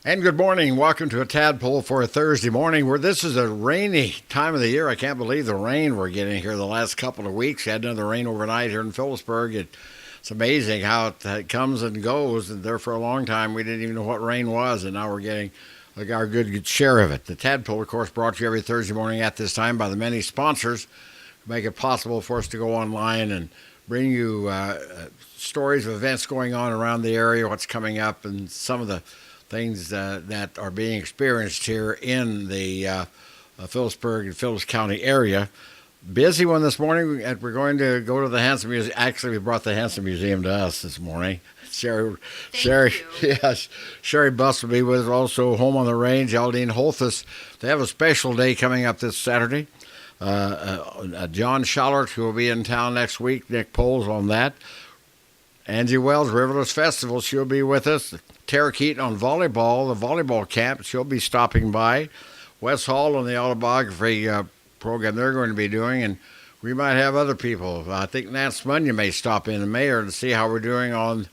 And good morning. Welcome to a Tadpoll for a Thursday morning where this is a rainy time of the year. I can't believe the rain we're getting here the last couple of weeks. We had another rain overnight here in Phillipsburg. It's amazing how it comes and goes. And there for a long time, we didn't even know what rain was, and now we're getting our good share of it. The Tadpoll, of course, brought to you every Thursday morning at this time by the many sponsors who make it possible for us to go online and bring you stories of events going on around the area, what's coming up, and some of the things that are being experienced here in the Phillipsburg and Phillips County area. Busy one this morning, and we're going to go to the Hanson Museum. Actually, we brought the Hanson Museum to us this morning. Sherry, Thank you. yes, Sherry Buss will be with us. Also, Home on the Range, Aldine Holthus. They have a special day coming up this Saturday. John Schallert, who will be in town next week. Nick Poles on that. Angie Wells, Riverless Festival, she'll be with us. Tara Keaton on volleyball, the volleyball camp, she'll be stopping by. Wes Hall on the autobiography program they're going to be doing, and we might have other people. I think Nance Munyon may stop in, the mayor, to see how we're doing on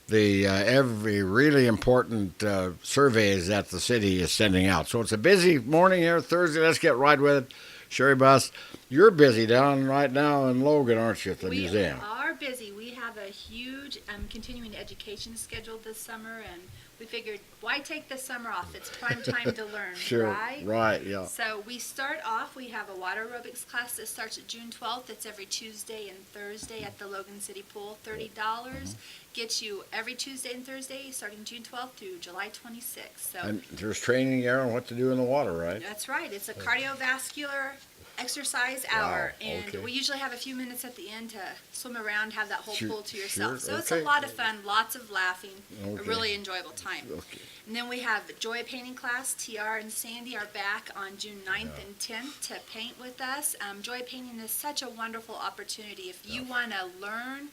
the every really important surveys that the city is sending out. So it's a busy morning here, Thursday. Let's get right with it. Sherry Buss, you're busy down right now in Logan, aren't you, at the museum? We are busy. We have a huge continuing education scheduled this summer, and we figured, why take the summer off? It's prime time to learn, Sure, right? yeah. So we start off, we have a water aerobics class that starts at June 12th. It's every Tuesday and Thursday at the Logan City Pool. $30. Gets you every Tuesday and Thursday starting June 12th through July 26th. So And there's training there on what to do in the water, right? that's right. It's a cardiovascular exercise hour, and okay. we usually have a few minutes at the end to swim around, have that whole Sure, pool to yourself. sure, So it's a okay. lot of fun, lots of laughing, a Okay. really enjoyable time. Okay. And then we have joy painting class. TR and Sandy are back on June 9th and 10th to paint with us. Joy painting is such a wonderful opportunity. If you want to learn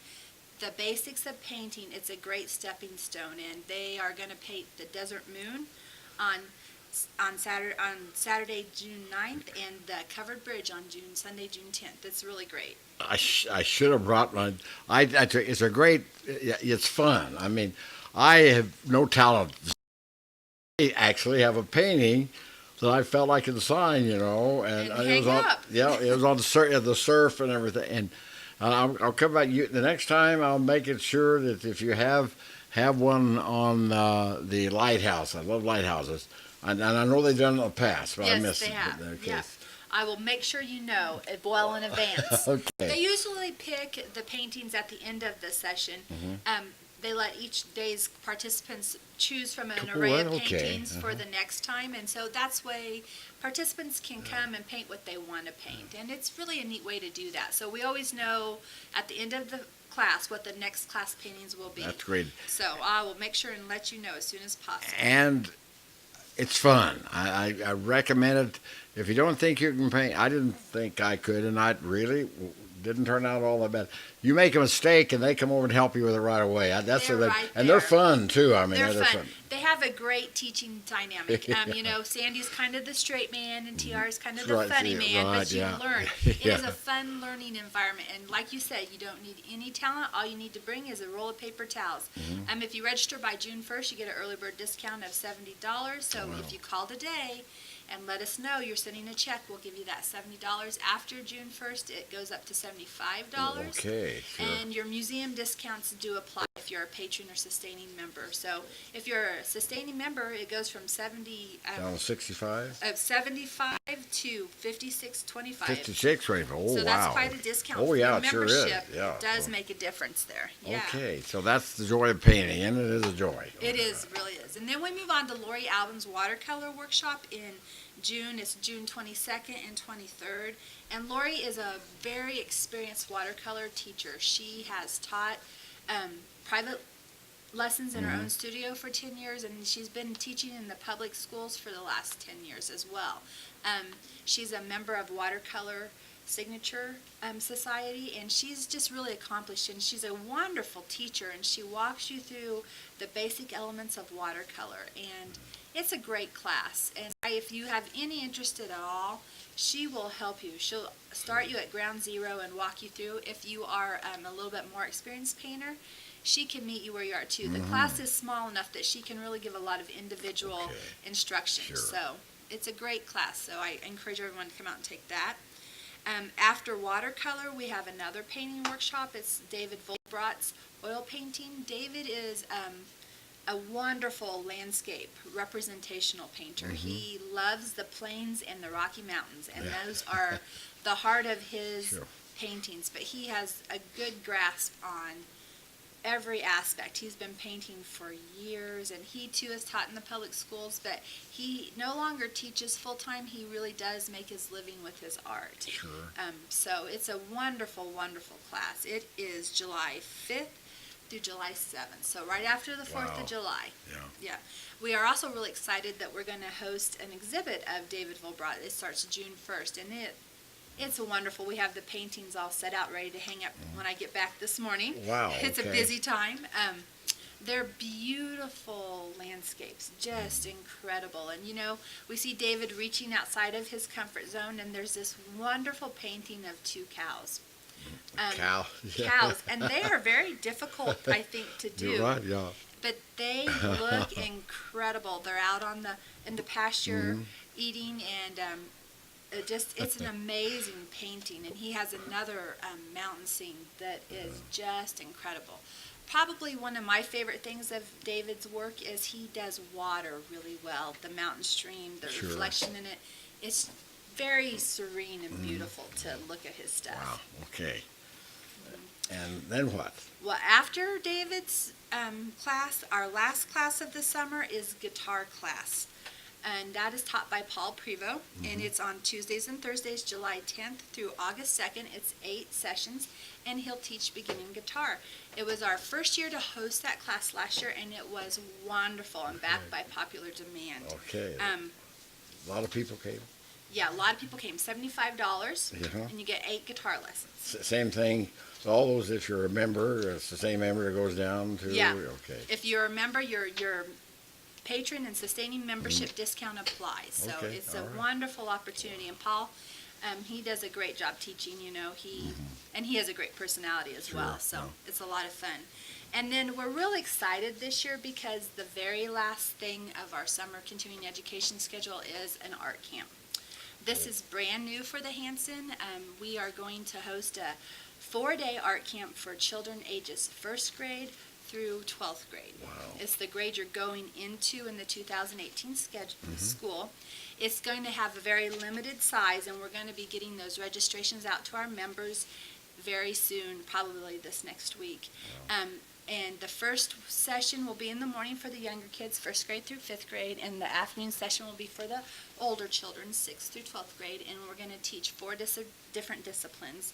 the basics of painting, it's a great stepping stone, and they are going to paint the desert moon on Saturday, June 9th, and the covered bridge on Sunday, June 10th. It's really great. I should have brought my. It's a great. It's fun. I mean, I have no talent. I actually have a painting that I felt I could sign, and And it was hang on. up. Yeah, it was on the surf and everything. And I'll come back. The next time I'll make it sure that if you have one on the lighthouse. I love lighthouses. And I know they've done it in the past, but I Yes, missed they it. have. Okay. Yes. I will make sure you know it well in advance. Okay. They usually pick the paintings at the end of the session. They let each day's participants choose from an array of Okay. paintings for the next time, and so that's way participants can come and paint what they want to paint, and it's really a neat way to do that. So we always know at the end of the class what the next class paintings will be. That's great. So I will make sure and let you know as soon as possible. And it's fun. I recommend it. If you don't think you can paint, I didn't think I could, and I really didn't turn out all that bad. You make a mistake, and they come over and help you with it right away. That's They're what right and they're there. fun too. I mean, They're fun. They have a great teaching dynamic. Sandy's kind of the straight man, and TR's kind of the Right, funny yeah, man, right, but you yeah. learn. It is Yeah. a fun learning environment, and like you said, you don't need any talent. All you need to bring is a roll of paper towels. If you register by June 1st, you get an early bird discount of $70. So if you call today and let us know you're sending a check, we'll give you that $70. After June 1st, it goes up to $75. Okay, sure. And your museum discounts do apply if you're a patron or sustaining member. So if you're a sustaining member, it goes from Down to 65? 75 to 56.25. 56 right? Oh, So wow. that's quite a discount. Oh, for yeah, your it sure is. membership Yeah. does make a difference there. Yeah. Okay, so that's the joy of painting, and it is a joy. It is, really is. And then we move on to Lori Alvin's watercolor workshop in June. It's June 22nd and 23rd. And Lori is a very experienced watercolor teacher. She has taught private lessons in her own studio for 10 years, and she's been teaching in the public schools for the last 10 years as well. She's a member of Watercolor Signature Society, and she's just really accomplished, and she's a wonderful teacher, and she walks you through the basic elements of watercolor, and it's a great class. And if you have any interest at all, she will help you. She'll start you at ground zero and walk you through. If you are a little bit more experienced painter, she can meet you where you are too. The class is small enough that she can really give a lot of individual instruction. Sure. So it's a great class. So I encourage everyone to come out and take that. After watercolor, we have another painting workshop. It's David Volbrat's oil painting. David is a wonderful landscape representational painter. He loves the plains and the Rocky Mountains, and those are the heart of his paintings. But he has a good grasp on every aspect. He's been painting for years, and he too is taught in the public schools, but he no longer teaches full-time. He really does make his living with his art. Sure. So it's a wonderful, wonderful class. It is July 5th through July 7th, so right after the 4th of July. Yeah. We are also really excited that we're going to host an exhibit of David Volbrat. It starts June 1st, and it's wonderful. We have the paintings all set out, ready to hang up when I get back this morning. Wow. It's okay. a busy time. They're beautiful landscapes, just incredible. And we see David reaching outside of his comfort zone, and there's this wonderful painting of two cows. Cows, and they are very difficult, I think, to do. You're right, yeah. But they look incredible. They're out in the pasture eating, and it's an amazing painting. And he has another mountain scene that is just incredible. Probably one of my favorite things of David's work is he does water really well. The mountain stream, the reflection in it. It's very serene and beautiful to look at his stuff. Wow, okay. And then what? Well, after David's class, our last class of the summer is guitar class. And that is taught by Paul Prevost, and it's on Tuesdays and Thursdays, July 10th through August 2nd. It's 8 sessions, and he'll teach beginning guitar. It was our first year to host that class last year, and it was wonderful and backed by popular demand. Okay. A lot of people came? Yeah, a lot of people came. $75, and you get 8 guitar lessons. Same thing. All those, if you're a member, it's the same member that goes down to? Yeah. Okay. If you're a member, your patron and sustaining membership discount applies. So it's a wonderful opportunity. And Paul, he does a great job teaching. And he has a great personality as well. So it's a lot of fun. And then we're really excited this year because the very last thing of our summer continuing education schedule is an art camp. This is brand new for the Hanson. We are going to host a 4-day art camp for children ages 1st grade through 12th grade. Wow. It's the grade you're going into in the 2018 school. It's going to have a very limited size, and we're going to be getting those registrations out to our members very soon, probably this next week. Wow. And the first session will be in the morning for the younger kids, 1st grade through 5th grade, and the afternoon session will be for the older children, 6th through 12th grade, and we're going to teach 4 different disciplines.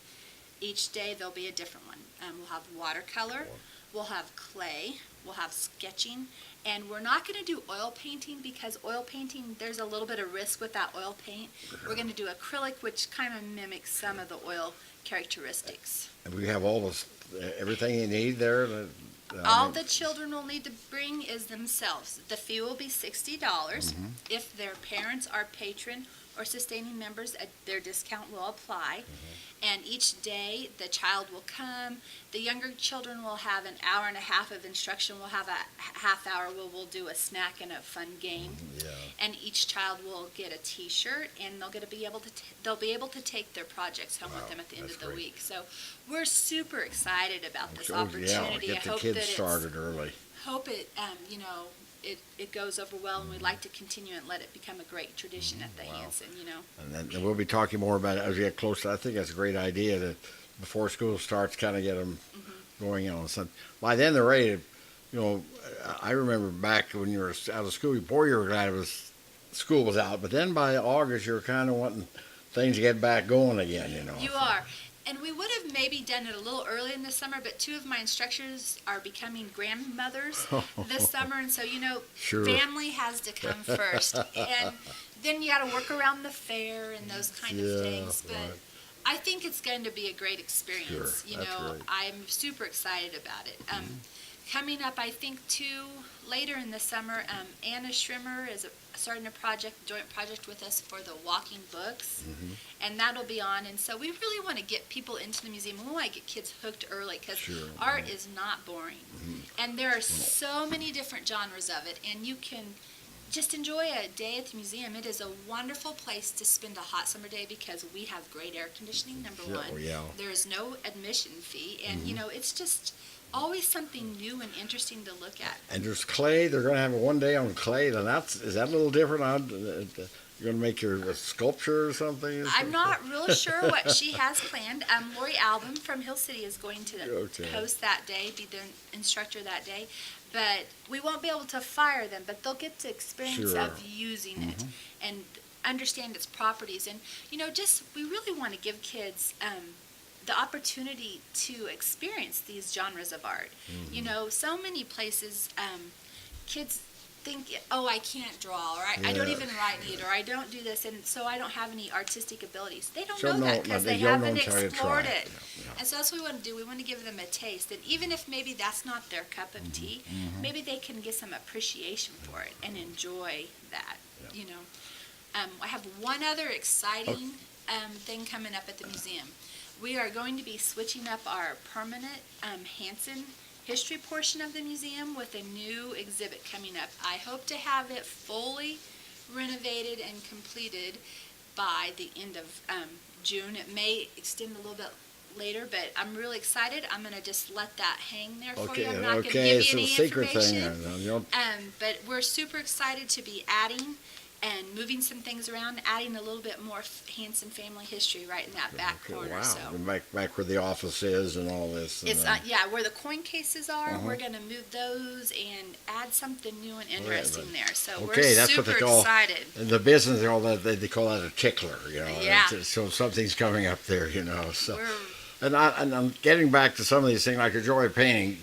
Each day there'll be a different one. We'll have watercolor, we'll have clay, we'll have sketching, and we're not going to do oil painting because oil painting, there's a little bit of risk with that oil paint. We're going to do acrylic, which kind of mimics some of the oil characteristics. And we have everything you need there? All the children will need to bring is themselves. The fee will be $60. If their parents are patron or sustaining members, their discount will apply. And each day the child will come. The younger children will have an hour and a half of instruction. We'll have a half hour where we'll do a snack and a fun game. And each child will get a T-shirt, and they'll be able to take their projects home with them at the end of the week. So we're super excited about this opportunity. Get the kids started early. Hope it goes over well, and we'd like to continue and let it become a great tradition at the Hanson, And then we'll be talking more about it as we get closer. I think that's a great idea to, before school starts, kind of get them going on. So by then they're ready to, I remember back when you were out of school, before you were glad school was out, but then by August you were kind of wanting things to get back going again, You are. And we would have maybe done it a little early in the summer, but 2 of my instructors are becoming grandmothers this summer, and so family has to come first, and then you got to work around the fair and those kind of things. But I think it's going to be a great experience. Sure, that's right. I'm super excited about it. coming up, I think, too, later in the summer, Anna Schrimmer is starting a joint project with us for the walking books, and that'll be on. And so we really want to get people into the museum. We want to get kids hooked early because art is not boring. And there are so many different genres of it, and you can just enjoy a day at the museum. It is a wonderful place to spend a hot summer day because we have great air conditioning, number one. There is no admission fee, and, it's just always something new and interesting to look at. And there's clay. They're going to have one day on clay. And is that a little different? You're going to make your sculpture or something? I'm not real sure what she has planned. Lori Album from Hill City is going to host that day, be the instructor that day. But we won't be able to fire them, but they'll get the experience of using it and understand its properties. And, we really want to give kids the opportunity to experience these genres of art. So many places, kids think, I can't draw, or I don't even write neat, or I don't do this, and so I don't have any artistic abilities. They don't know that because they haven't explored it. And so that's what we want to do. We want to give them a taste. And even if maybe that's not their cup of tea, maybe they can get some appreciation for it and enjoy that, I have one other exciting thing coming up at the museum. We are going to be switching up our permanent Hanson history portion of the museum with a new exhibit coming up. I hope to have it fully renovated and completed by the end of June. It may extend a little bit later, but I'm really excited. I'm going to just let that hang there for you. I'm not going to give you any information. But we're super excited to be adding and moving some things around, adding a little bit more Hanson family history right in that back corner. Wow. So Back where the office is and all this. It's where the coin cases are. We're going to move those and add something new and interesting there. So we're that's super what they call, excited. In the business, they call that a tickler. Yeah. So something's coming up there. So. And I'm getting back to some of these things like a joy of painting.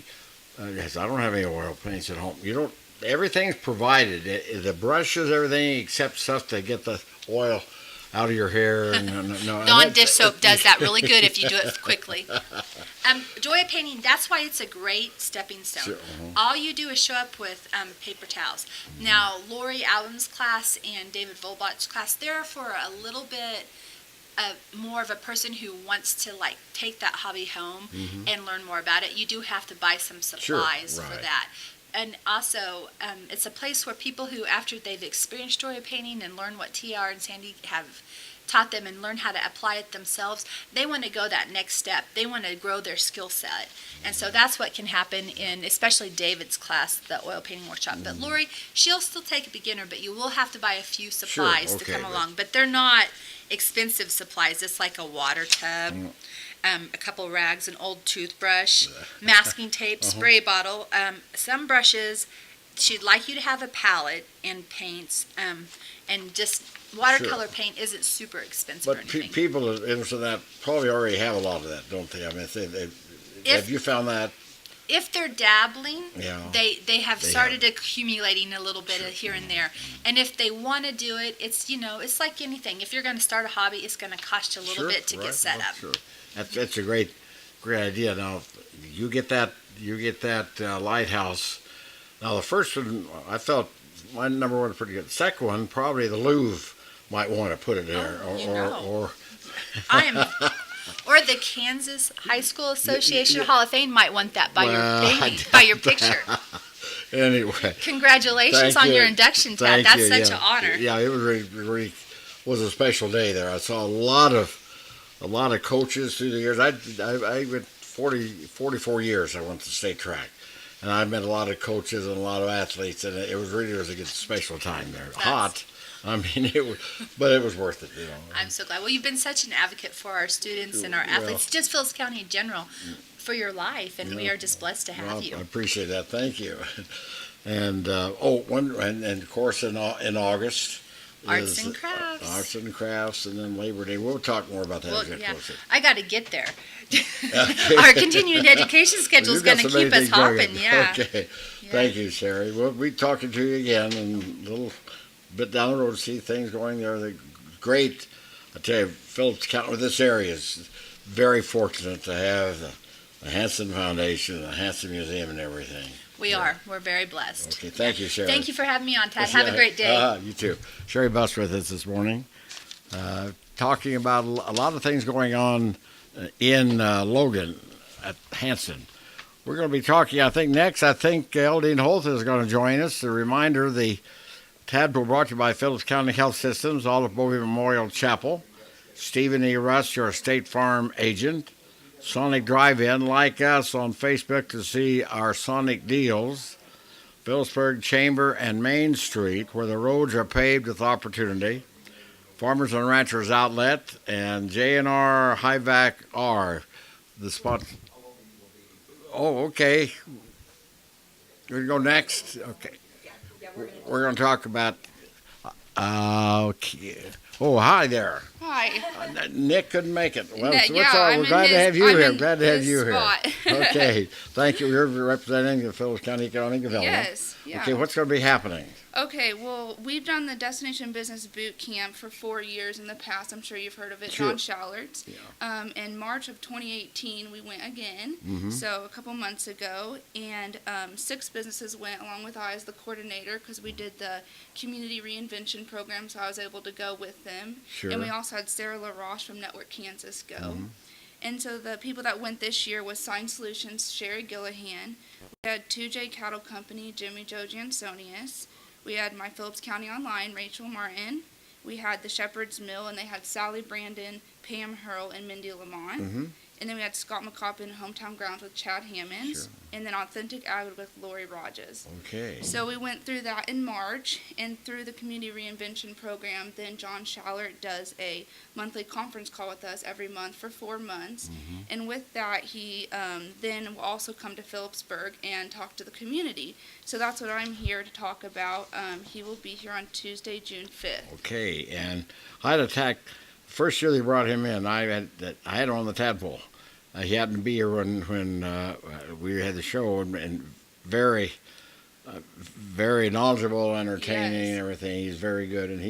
Yes, I don't have any oil paints at home. Everything's provided. The brushes, everything except stuff to get the oil out of your hair. Dawn dish soap does that really good if you do it quickly. Joy of painting, that's why it's a great stepping stone. All you do is show up with paper towels. Now, Lori Allen's class and David Volbach's class, they're for a little bit more of a person who wants to take that hobby home and learn more about it. You do have to buy some supplies for that. And also, it's a place where people who, after they've experienced joy of painting and learned what TR and Sandy have taught them and learn how to apply it themselves, they want to go that next step. They want to grow their skill set. And so that's what can happen in especially David's class, the oil painting workshop. But Lori, she'll still take a beginner, but you will have to buy a few supplies to come along. But they're not expensive supplies. It's like a water tub. A couple rags, an old toothbrush, masking tape, spray bottle, some brushes. She'd like you to have a palette and paints, and just watercolor paint isn't super expensive or anything. But people interested in that probably already have a lot of that, don't they? I mean, have you found that? If they're dabbling, they have started accumulating a little bit of here and there. And if they want to do it, it's like anything. If you're going to start a hobby, it's going to cost you a little bit to get set up. That's a great idea. Now, you get that lighthouse. Now, the first one, I felt my number one pretty good. The second one, probably the Louvre might want to put it there, or I am. Or the Kansas High School Association Hall of Fame might want that by your picture. Anyway, congratulations on your induction, Tad. That's such an honor. Yeah, it was really was a special day there. I saw a lot of coaches through the years. I went 44 years. I went to state track, and I met a lot of coaches and a lot of athletes, and it was a good special time there. Hot. I mean, but it was worth it, I'm so glad. Well, you've been such an advocate for our students and our athletes, just Phillips County in general, for your life, and we are just blessed to have you. I appreciate that. Thank you. And and of course in August. Arts and crafts. Arts and crafts, and then Labor Day. We'll talk more about that as we get closer. I got to get there. Our continuing education schedule is going to keep us hopping. Yeah. Okay. Yeah. Thank you, Sherry. We'll be talking to you again and a little bit down the road to see things going there. They're great. I tell you, Phillips County, this area is very fortunate to have the Hanson Foundation, the Hanson Museum, and everything. We are. We're very blessed. Okay, thank you, Sherry. Thank you for having me on, Tad. Have a great day. You too. Sherry Buss with us this morning, talking about a lot of things going on in Logan at Hanson. We're going to be talking, I think, next. I think Eldine Holt is going to join us. A reminder, the Tadpoll brought to you by Phillips County Health Systems, Olive Bowie Memorial Chapel, Stephen E. Russ, your State Farm agent, Sonic Drive-In. Like us on Facebook to see our Sonic deals, Phillipsburg Chamber and Main Street, where the roads are paved with opportunity, Farmers and Ranchers Outlet, and J&R High-Vac R, the spot. Oh, okay. We're going to go next. Okay. We're going to talk about. Okay. Oh, hi there. Hi. Nick couldn't make it. Well, Yeah, so what's all? I'm We're in glad to his- have you I'm here. in Glad to have his you here. spot. Okay. Thank you. You're representing the Phillips County Economic Development. Yes. Yeah. Okay. What's going to be happening? Okay. Well, we've done the Destination Business Boot Camp for 4 years in the past. I'm sure you've heard of it. Sure. John Shallard's. Yeah. In March of 2018, we went again. Mm-hmm. So a couple months ago, and 6 businesses went along with I as the coordinator because we did the community reinvention program. So I was able to go with them. Sure. And we also had Sarah LaRoche from Network Kansas go. Mhm. And so the people that went this year was Sign Solutions, Sherry Gillahan. We had 2J Cattle Company, Jimmy Joe Jansonius. We had My Phillips County Online, Rachel Martin. We had the Shepherd's Mill, and they had Sally Brandon, Pam Hurl, and Mindy Lamont. Mm-hmm. And then we had Scott McCoppin, Hometown Grounds with Chad Hammonds. Sure. And then Authentic Ag with Lori Rogers. Okay. So we went through that in March, and through the Community Reinvention Program, then John Shallard does a monthly conference call with us every month for 4 months. Mhm. And with that, he then will also come to Phillipsburg and talk to the community. So that's what I'm here to talk about. He will be here on Tuesday, June 5th. Okay. And I had attacked. First year they brought him in, I had him on the Tadpoll. He happened to be here when we had the show, and very, very knowledgeable, entertaining, Yes. and everything. He's very good, and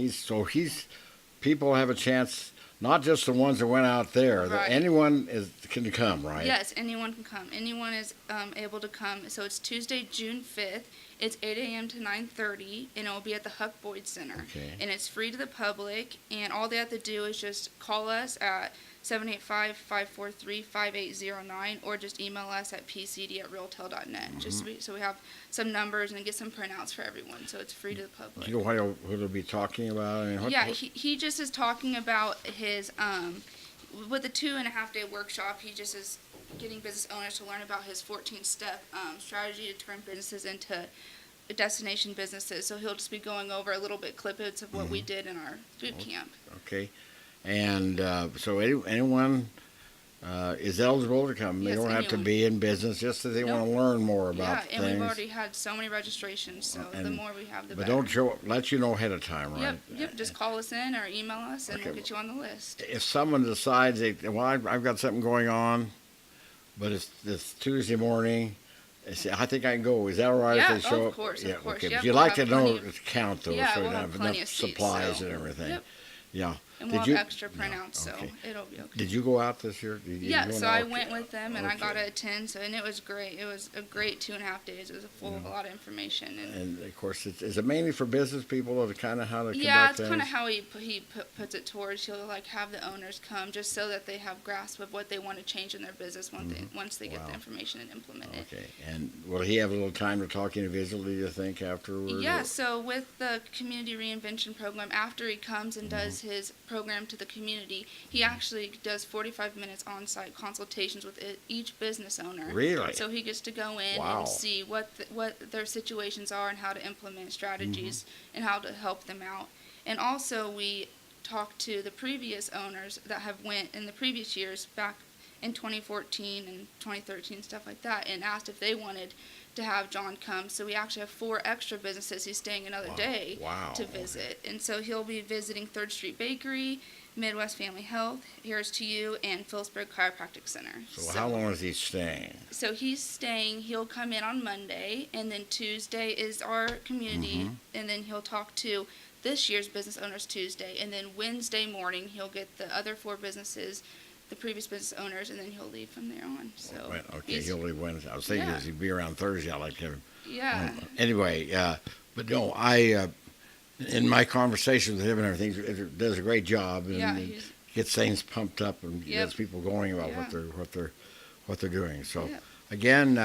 people have a chance. Not just the ones that went out there. Right. Anyone can come, right? Yes, anyone can come. Anyone is able to come. So it's Tuesday, June 5th. It's 8 a.m. to 9:30, and it will be at the Huck Boyd Center. Okay. And it's free to the public, and all they have to do is just call us at 785-543-5809, or just email us at pcd@realtel.net. So we have some numbers and get some printouts for everyone, so it's free to the public. Do you know what he'll be talking about? I mean, He just is talking about his, with the 2.5-day workshop, he just is getting business owners to learn about his 14-step strategy to turn businesses into destination businesses. So he'll just be going over a little bit clippets of what we did in our boot camp. Okay. And so anyone is eligible to come. They Yes, don't have to anyone. be in business, just that they Nope. want to learn more Yeah, about and things. we've already had so many registrations, so the And- more we have, the But better. let you know ahead of time, right? Yep, just call us in or email us, and Okay. we'll get you on the list. If someone decides, I've got something going on, but it's Tuesday morning, I think I can go. Is that all right Yeah, if they show of up? course, of Yeah, course. okay. Yep, But you'd we'll like to have know plenty the count, though, Yeah, so you we'll don't have have plenty enough of seats, supplies so- and everything. Yep. Yeah. And Did we'll you- have extra Yeah, printouts, so okay. it'll be okay. Did you go out this year? Yeah, so I went Okay. with them, and I got Okay. to attend, and it was great. It was a great 2.5 days. It was full of a lot of information. And of course, is it mainly for business people, or kind of how to Yeah, conduct it's kind of things? how puts it towards. He'll have the owners come just so that they have grasp of what they want to change in their business once they get Wow. the information and implement it. Okay. And will he have a little time to talk individually, you think, afterward? Yeah, so with the community reinvention program, after he comes and does his program to the community, he actually does 45 minutes on-site consultations with each business owner. Really? So he gets to go in Wow. and see what their situations are and how to implement strategies and how to help them out. And also we talked to the previous owners that have went in the previous years back in 2014 and 2013, stuff like that, and asked if they wanted to have John come. So we actually have 4 extra businesses. He's staying another day Wow. to visit. And so he'll be visiting 3rd Street Bakery, Midwest Family Health, Here's to You, and Phillipsburg Chiropractic Center. So how long is he staying? So he'll come in on Monday, and then Tuesday is our community, and then he'll talk to this year's business owners Tuesday, and then Wednesday morning he'll get the other 4 businesses the previous business owners, and then he'll leave from there on. So Okay, he's- he'll leave Wednesday. I was thinking Yeah. he'd be around Thursday. I like him. yeah, Anyway, but no, in my conversations with him and everything, he does a great job and, yeah, and he's gets things pumped up and Yep. gets people going about Yeah. what they're doing. So Yeah. again,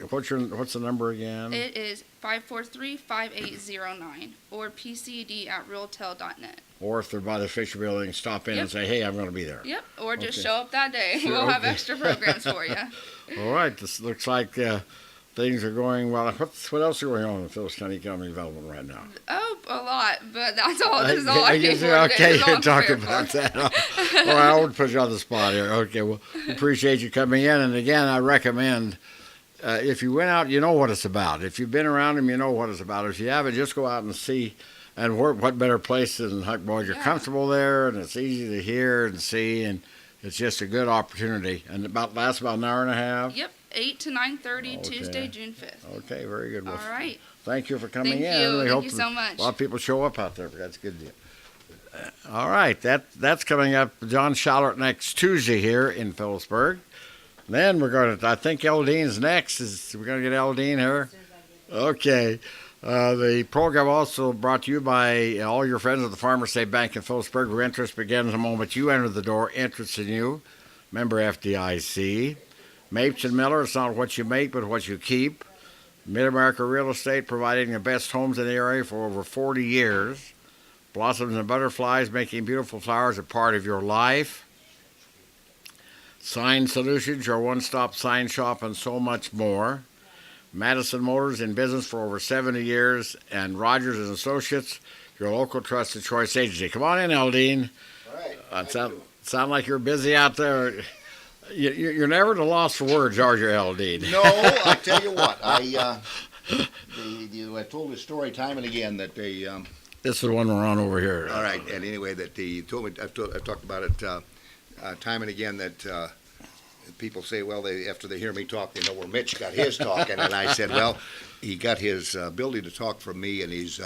what's the number again? It is 543-5809 or pcd@realtel.net. Or if they're by the Fisher Building, stop in and Yep. say, "Hey, I'm going to be there." Yep, or just Okay. show up that day. Sure, We'll have okay. extra programs for you. All right, this looks like things are going well. What else is going on in Phillips County Economic Development right now? Oh, a lot, but that's all. This is all I came for Okay, today. This is all you I'm talk prepared about for. that. Well, I would put you on the spot here. Okay, well, appreciate you coming in. And again, I recommend if you went out, you know what it's about. If you've been around them, you know what it's about. If you haven't, just go out and see. And what better place than Huck Boys? You're Yeah. comfortable there, and it's easy to hear and see, and it's just a good opportunity. And lasts about an hour and a half. Yep, 8 to 9:30, Okay. Tuesday, June 5th. Okay, very good. Well, All right. thank you for coming Thank in. you. We Thank hope you that so much. a lot of people show up out there. That's a good deal. All right, that's coming up. John Schallert next Tuesday here in Phillipsburg. Then we're going to. I think Eldene's next. We're going to get Eldene here. Okay. The program also brought to you by all your friends at the Farmers State Bank in Phillipsburg, where interest begins the moment you enter the door. Interest in you. Member FDIC. Mapes and Miller, it's not what you make, but what you keep. Mid-America Real Estate, providing the best homes in the area for over 40 years. Blossoms and Butterflies, making beautiful flowers a part of your life. Sign Solutions, your one-stop sign shop, and so much more. Madison Motors, in business for over 70 years. And Rogers and Associates, your local trusted choice agency. Come on in, Eldene. All right. Sound like you're busy out there. You're never at a loss for words, are you, Eldene? No, I tell you what, I told this story time and again that they. This is the one we're on over here. All right, and anyway, that they told me. I've talked about it time and again that people say, well, after they hear me talk, they know where Mitch got his talking, and I said, well, he got his ability to talk from me and his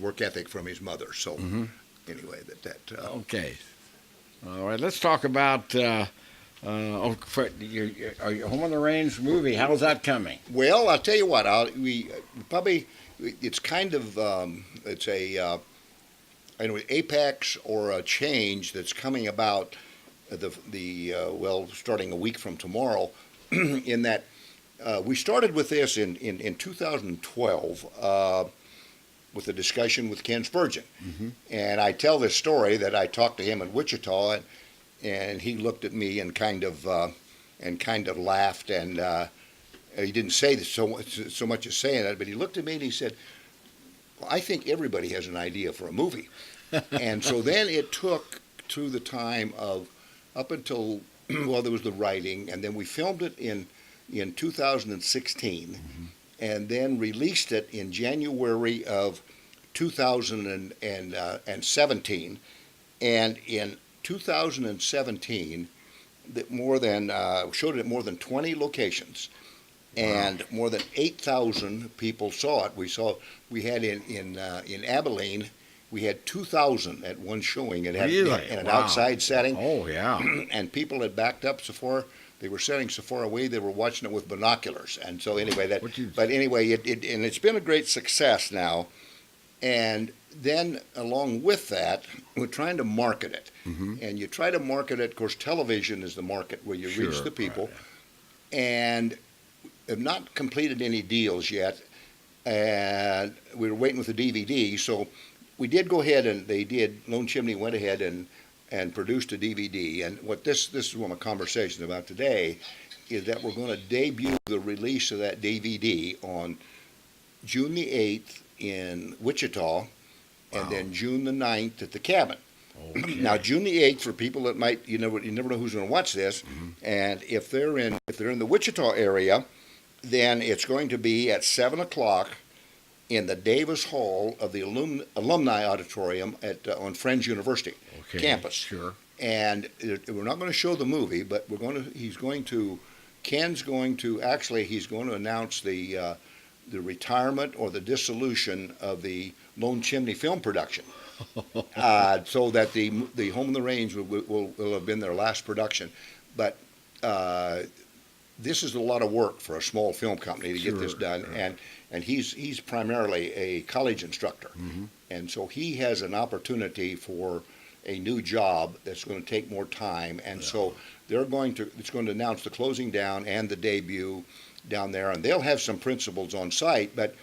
work ethic from his mother. So anyway, Okay. All right, let's talk about your Home on the Range movie. How's that coming? Well, I'll tell you what. It's kind of it's a apex or a change that's coming about starting a week from tomorrow. In that we started with this in 2012 with a discussion with Ken Spurgeon, and I tell this story that I talked to him in Wichita, and he looked at me and kind of laughed and. He didn't say this so much as saying that, but he looked at me and he said, well, I think everybody has an idea for a movie. And so then it took to the time of up until, well, there was the writing, and then we filmed it in 2016, and then released it in January of 2017. And in 2017, showed it at more than 20 locations. And more than 8,000 people saw it. We had in Abilene, we had 2,000 at one showing. It had Really? in an Wow. outside setting. Oh, yeah. And people had backed up so far. They were setting so far away. They were watching it with binoculars. And so anyway, it's been a great success now. And then along with that, we're trying to market it. And you try to market it. Of course, television is the market where you reach the people. Right. And have not completed any deals yet, and we were waiting with the DVD. So we did go ahead, and Lone Chimney went ahead and produced a DVD. And what this is what my conversation about today is that we're going to debut the release of that DVD on June the 8th in Wichita, and then June the 9th at the Cabin. Okay. Now, June the 8th, for people that you never know who's going to watch this, and if they're in the Wichita area, then it's going to be at 7 o'clock in the Davis Hall of the Alumni Auditorium on Friends University campus. Sure. And we're not going to show the movie, but he's going to announce the retirement or the dissolution of the Lone Chimney film production. so that the Home on the Range will have been their last production. But this is a lot of work for a small film company to get this done, sure. and he's primarily a college instructor, and so he has an opportunity for a new job that's going to take more time, and so it's going to announce the closing down and the debut down there, and they'll have some principals on site, but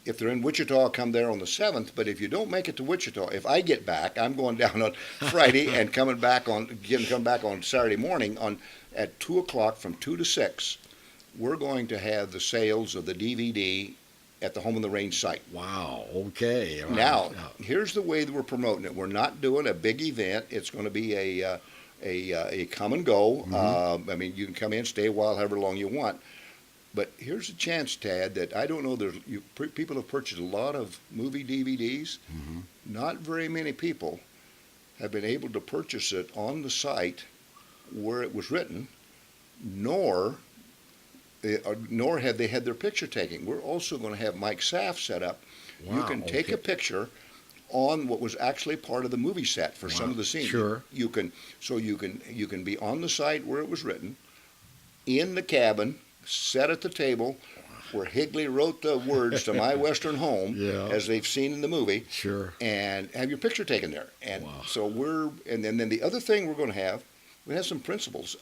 if they're in Wichita, I'll come there on the 7th. But if you don't make it to Wichita, if I get back, I'm going down on Friday and come back on Saturday morning at 2 o'clock from 2 to 6. We're going to have the sales of the DVD at the Home on the Range site. Wow. Okay. Now, here's the way that we're promoting it. We're not doing a big event. It's going to be a come and go. I mean, you can come in, stay a while, however long you want. But here's a chance, Tad, that I don't know. People have purchased a lot of movie DVDs. Not very many people have been able to purchase it on the site where it was written, nor have they had their picture taken. We're also going to have Mike Saff set up. Wow, You can take a picture on what was actually part of the movie set for some of the scenes. Sure. You can be on the site where it was written, in the cabin, sat at the table where Higley wrote the words to My Western Home, as they've seen in the movie, Sure. and have your picture taken there. And Wow. so and then the other thing we're going to have, we have some principals.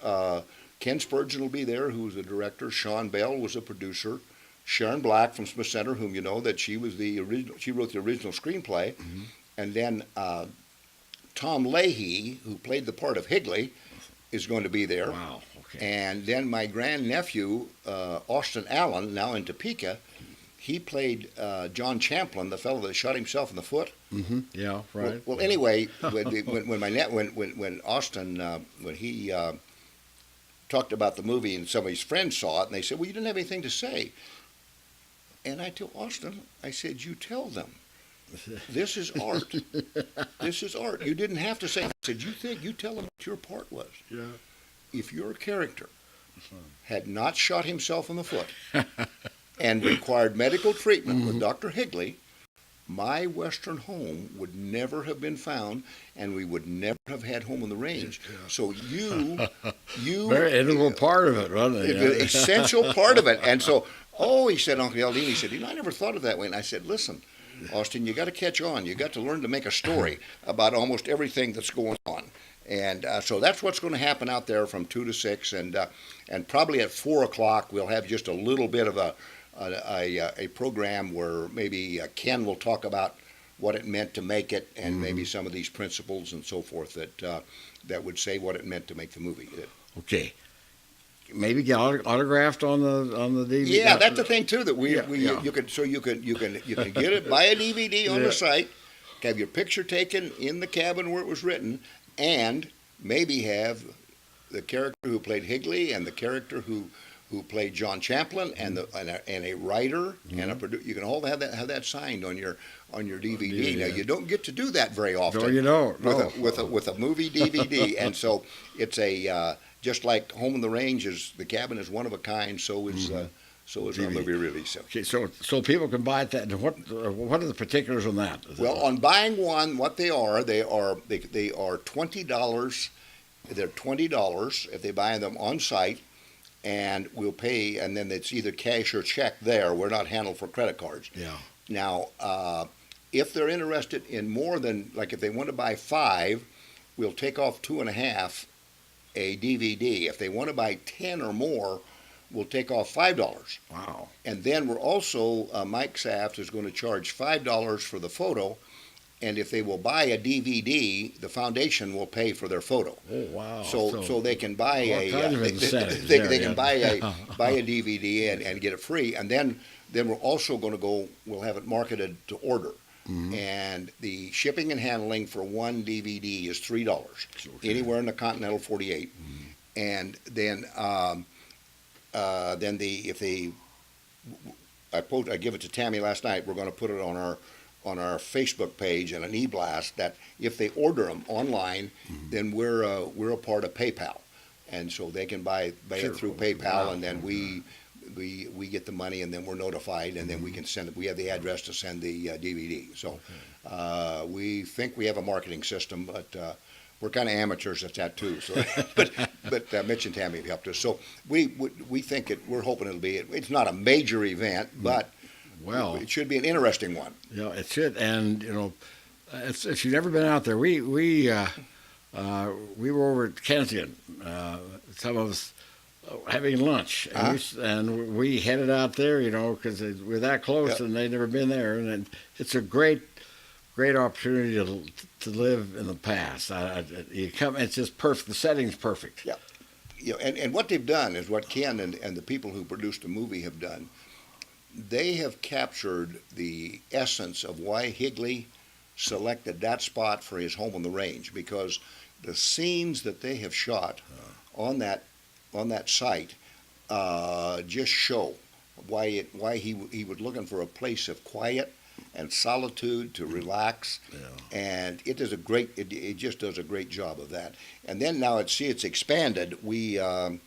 Ken Spurgeon will be there, who's the director. Sean Bell was a producer. Sharon Black from Smith Center, whom you know, that she wrote the original screenplay. And then Tom Leahy, who played the part of Higley, is going to be there. Wow. Okay. And then my grandnephew, Austin Allen, now in Topeka, he played John Champlin, the fellow that shot himself in the foot. Yeah. Right. Well, anyway, when Austin when he talked about the movie and some of his friends saw it, and they said, "Well, you didn't have anything to say." And I told Austin, I said, "You tell them. This is art. This is art. You didn't have to say." I said, "You tell them what your part was. Yeah. If your character had not shot himself in the foot and required medical treatment with Dr. Higley, My Western Home would never have been found, and we would never have had Home on the Range. So you Very integral part of it, wasn't it? the essential part of it." And so, he said, Uncle Eldine, he said, "I never thought of that way." And I said, "Listen, Austin, you got to catch on. You got to learn to make a story about almost everything that's going on." And so that's what's going to happen out there from 2 to 6, and probably at 4 o'clock we'll have just a little bit of a program where maybe Ken will talk about what it meant to make it, and maybe some of these principles and so forth that would say what it meant to make the movie. Okay. Maybe get autographed on the DVD. Yeah, that's the thing too. That you can get it, buy a DVD on the site, have your picture taken in the cabin where it was written, and maybe have the character who played Higley and the character who played John Champlin and a writer and a producer. You can all have that signed on your DVD. Now you don't get to do that very often. No, you don't. No. With a movie DVD, and so it's a just like Home on the Range is the cabin is one of a kind. So is our movie really. So. Okay, so people can buy it. That what are the particulars on that? Well, on buying one, what they are $20. They're $20 if they buy them on site, and we'll pay, and then it's either cash or check there. We're not handled for credit cards. Yeah. Now, if they're interested in more than, like if they want to buy 5, we'll take off 2.5 a DVD. If they want to buy 10 or more, we'll take off $5. Wow. And then we're also, Mike Saft is going to charge $5 for the photo, and if they will buy a DVD, the foundation will pay for their photo. Oh wow! So they can buy all kinds of incentives they there, can buy a DVD and get it free, and then we're also going to we'll have it marketed to order, and the shipping and handling for one DVD is $3 anywhere in the continental 48, and then I give it to Tammy last night. We're going to put it on our Facebook page and an e-blast that if they order them online, then we're a part of PayPal, and so they can buy it through PayPal, and then we get the money, and then we're notified, and then we can send it. We have the address to send the DVD. So we think we have a marketing system, but we're kind of amateurs at that too. So, but Mitch and Tammy have helped us. So we think we're hoping it'll be. It's not a major event, but Well, it should be an interesting one. you know, it should, and you know, if you've never been out there, we were over at Kensington. Some of us having lunch, and we headed out there, you know, because we're that close, Yep. and they'd never been there, and it's a great opportunity to live in the past. You come, it's just perfect. The setting's perfect. Yeah. You know, and what they've done is what Ken and the people who produced the movie have done. They have captured the essence of why Higley selected that spot for his home on the range, because the scenes that they have shot on that site just show why he was looking for a place of quiet and solitude to relax, and it does it just does a great job of that. And then now it's expanded. It's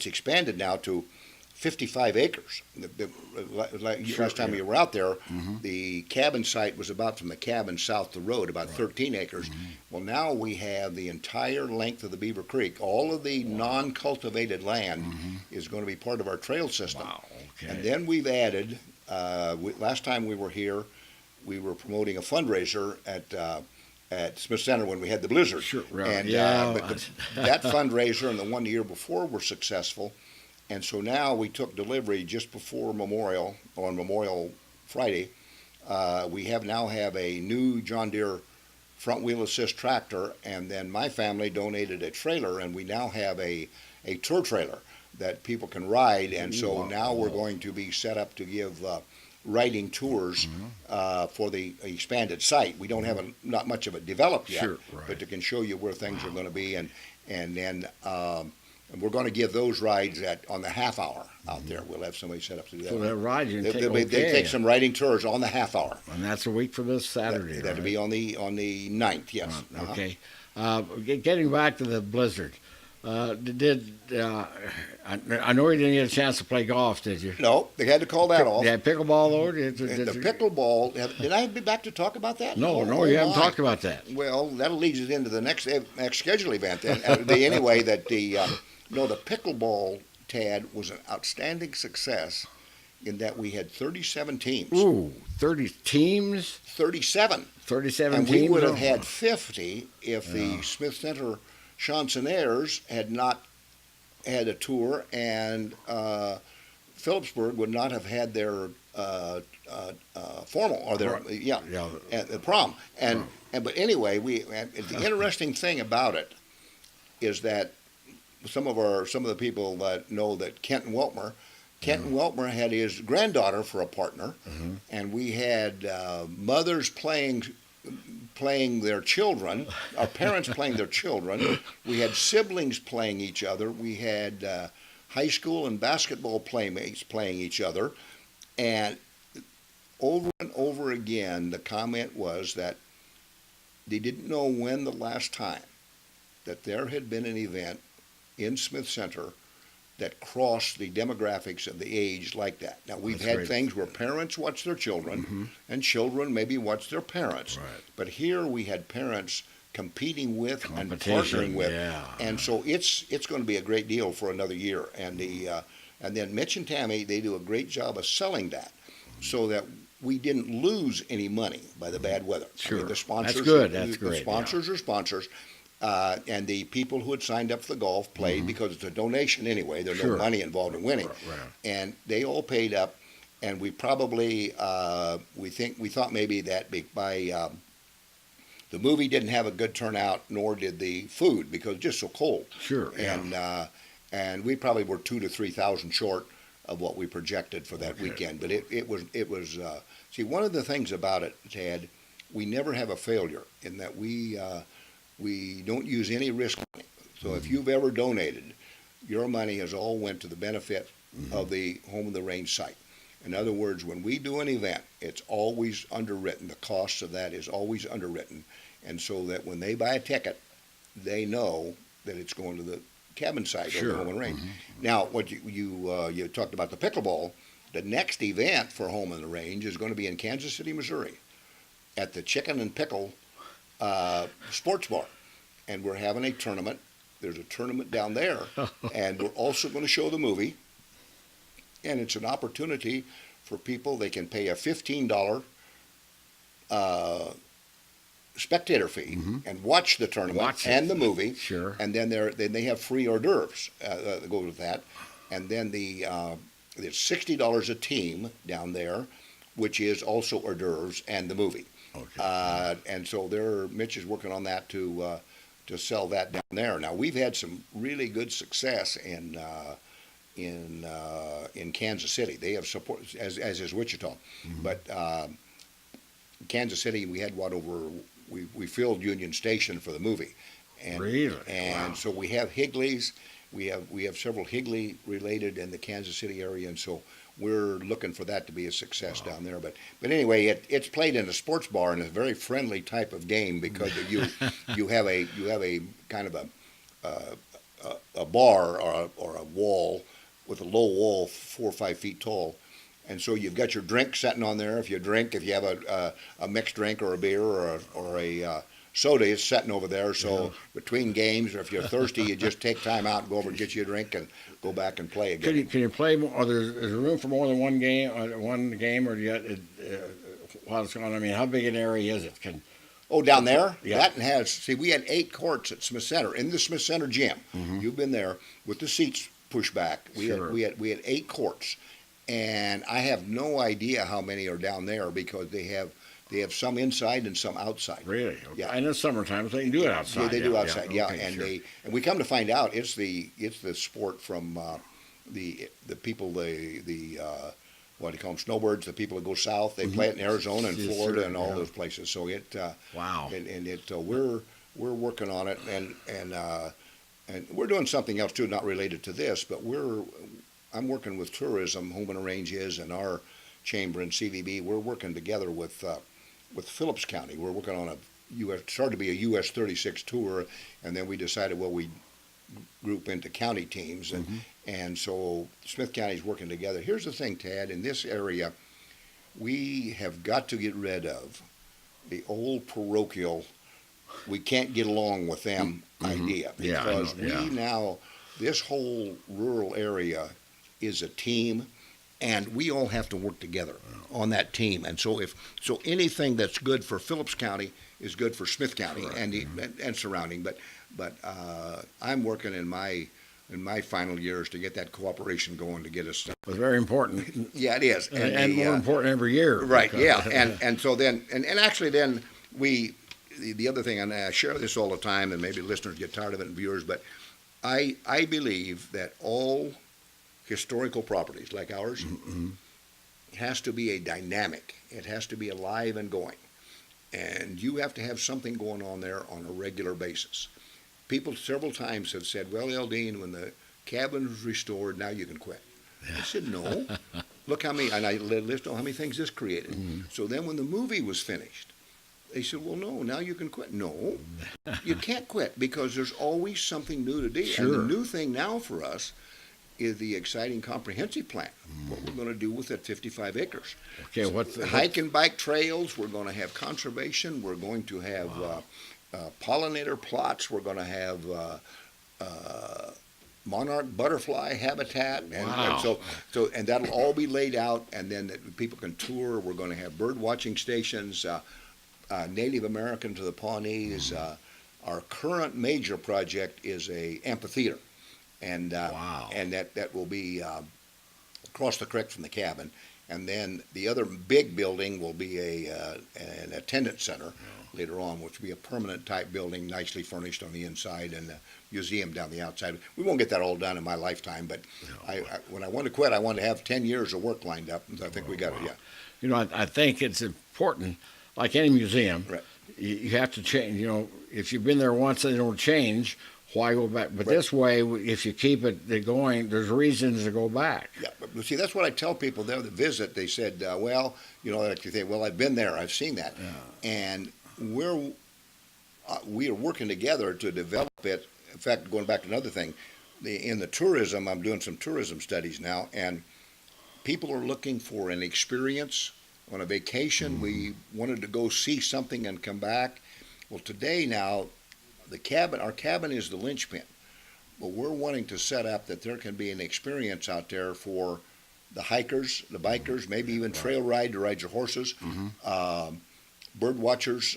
expanded now to 55 acres. Last time you were out there, the cabin site was about from the cabin south the road, about 13 acres. Well, now we have the entire length of the Beaver Creek. All of the non-cultivated land is going to be part of our trail system. Wow. Okay. And then we've added, last time we were here, we were promoting a fundraiser at Smith Center when we had the blizzard. Sure, right. And but that fundraiser and the one the year before were successful. And so now we took delivery just before Memorial, on Memorial Friday. We now have a new John Deere front wheel assist tractor, and then my family donated a trailer, and we now have a tour trailer that people can ride. And so now we're going to be set up to give riding tours for the expanded site. We don't have not much of it developed yet, but it can show you where things are going to be, and then. And we're going to give those rides on the half hour out there. We'll have somebody set up to do that. So that ride you can They take some riding tours on the half hour. And that's a week from this Saturday. That'll be on the 9th, yes. Okay. Getting back to the blizzard, I know you didn't get a chance to play golf, did you? No, they had to call that off. Yeah, pickleball though. The pickleball. Did I be back to talk about that? No, you haven't talked about that. Well, that'll lead us into the next scheduled event then. The pickleball, Tad, was an outstanding success in that we had 37 teams. Ooh, 30 teams? 37. 37 and teams? And we would have had 50 if the Smith Center Chansonaires had not had a tour, and Phillipsburg would not have had their formal, or their, the prom. But anyway, the interesting thing about it is that some of the people that know that Kenton Weltmer had his granddaughter for a partner, and we had mothers playing their children, our parents playing their children. We had siblings playing each other. We had high school and basketball playmates playing each other, and over again, the comment was that they didn't know when the last time that there had been an event in Smith Center that crossed the demographics of the age like that. Now, we've had things where parents watch their children, and children maybe watch their parents. Right. But here we had parents competing with and partnering with. And so it's going to be a great deal for another year. And then Mitch and Tammy, they do a great job of selling that so that we didn't lose any money by the bad weather. Sure. I mean, the sponsors, that's good. That's great. The sponsors are sponsors. And the people who had signed up for the golf played because it's a donation anyway. There's no money involved in winning. Right. And they all paid up. And we probably, we thought maybe that by the movie didn't have a good turnout, nor did the food, because it's just so cold. Sure. And we probably were 2,000 to 3,000 short of what we projected for that weekend. But it was see, one of the things about it, Tad, we never have a failure in that we don't use any risk money. So if you've ever donated, your money has all went to the benefit of the Home of the Range site. In other words, when we do an event, it's always underwritten. The cost of that is always underwritten. And so that when they buy a ticket, they know that it's going to cabin side Sure. of the home and range. Now, what you talked about the pickleball. The next event for home and the range is going to be in Kansas City, Missouri, at the Chicken and Pickle Sports Bar, and we're having a tournament. There's a tournament down there, and we're also going to show the movie. And it's an opportunity for people. They can pay a $15 spectator fee and watch the tournament and the movie. Sure. And then they have free hors d'oeuvres that go with that. And then there's $60 a team down there, which is also hors d'oeuvres and the movie. Okay. And so Mitch is working on that to sell that down there. Now we've had some really good success in Kansas City. They have support as is Wichita, but Kansas City we had we filled Union Station for the movie, and Really? and Wow. so we have Higley's. We have several Higley related in the Kansas City area, and so we're looking for that to be a success down there. But anyway, it's played in a sports bar and a very friendly type of game because you have a kind of a bar or a wall with a low wall 4 or 5 feet tall. And so you've got your drink sitting on there. If you have a mixed drink or a beer or a soda, it's sitting over there. So between games, or if you're thirsty, you just take time out and go over and get you a drink and go back and play again. Can you play more? Or is there room for more than one game? Or do you, while it's going? I mean, how big an area is it? Oh, down there? Yeah. We had 8 courts at Smith Center, in the Smith Center gym. You've been there with the seats pushed back. Sure. We had 8 courts. And I have no idea how many are down there because they have some inside and some outside. Really? Okay. Yeah. I know summertime so they can do it outside. Yeah, they do outside. Yeah, Okay, and sure. we come to find out it's the sport from the people what do you call them, snowbirds, the people that go south. They play it in Arizona and Yes, Florida sir. and all Yeah. those places. So Wow. we're working on it and we're doing something else too, not related to this, but I'm working with tourism, Home and Range is, and our chamber in CVB. We're working together with Phillips County. We're working on started to be a US 36 tour, and then we decided, well, we group into county teams, and so Smith County is working together. Here's the thing, Tad, in this area, we have got to get rid of the old parochial, we can't get along with them idea, Yeah, I know, because yeah. now, this whole rural area is a team, and we all have to work together on that team. And so anything that's good for Phillips County is good for Smith County and surrounding. But I'm working in my final years to get that cooperation going to get us. It's very important. Yeah, it is, And more important every year. right? because- Yeah, and so then and actually then the other thing, and I share this all the time, and maybe listeners get tired of it and viewers, but I believe that all historical properties like ours has to be a dynamic. It has to be alive and going. And you have to have something going on there on a regular basis. People several times have said, well, Eldine, when the cabin was restored, now you can quit. I said, no. Look how many, and I listed how many things this created. So then when the movie was finished, they said, well, no, now you can quit. No, you can't quit because there's always something new to do. Sure. And the new thing now for us is the exciting comprehensive plan, what we're going to do with that 55 acres. Okay, what's the Hike and bike trails, we're going to have conservation, we're going to have pollinator plots, we're going to have monarch butterfly habitat, Wow. and that'll all be laid out, and then people can tour. We're going to have bird watching stations, Native American to the Pawnees. Our current major project is a amphitheater, and Wow. and that will be across the creek from the cabin. And then the other big building will be an attendance center later on, which will be a permanent type building, nicely furnished on the inside, and a museum down the outside. We won't get that all done in my lifetime, but when I want to quit, I want to have 10 years of work lined up, and I think we got it, yeah. You know, I think it's important, like any museum, Right. you have to change. You know, if you've been there once and it don't change, why go back? But Right. this way, if you keep it going, there's reasons to go back. Yeah, but see, that's what I tell people there that visit. They said, well, you know, like you say, well, I've been there, I've seen that. And we are working together to develop it. In fact, going back to another thing, in the tourism, I'm doing some tourism studies now, and people are looking for an experience on a vacation. We wanted to go see something and come back. Well, today now, our cabin is the linchpin, but we're wanting to set up that there can be an experience out there for the hikers, the bikers, maybe even trail ride to ride your horses, bird watchers.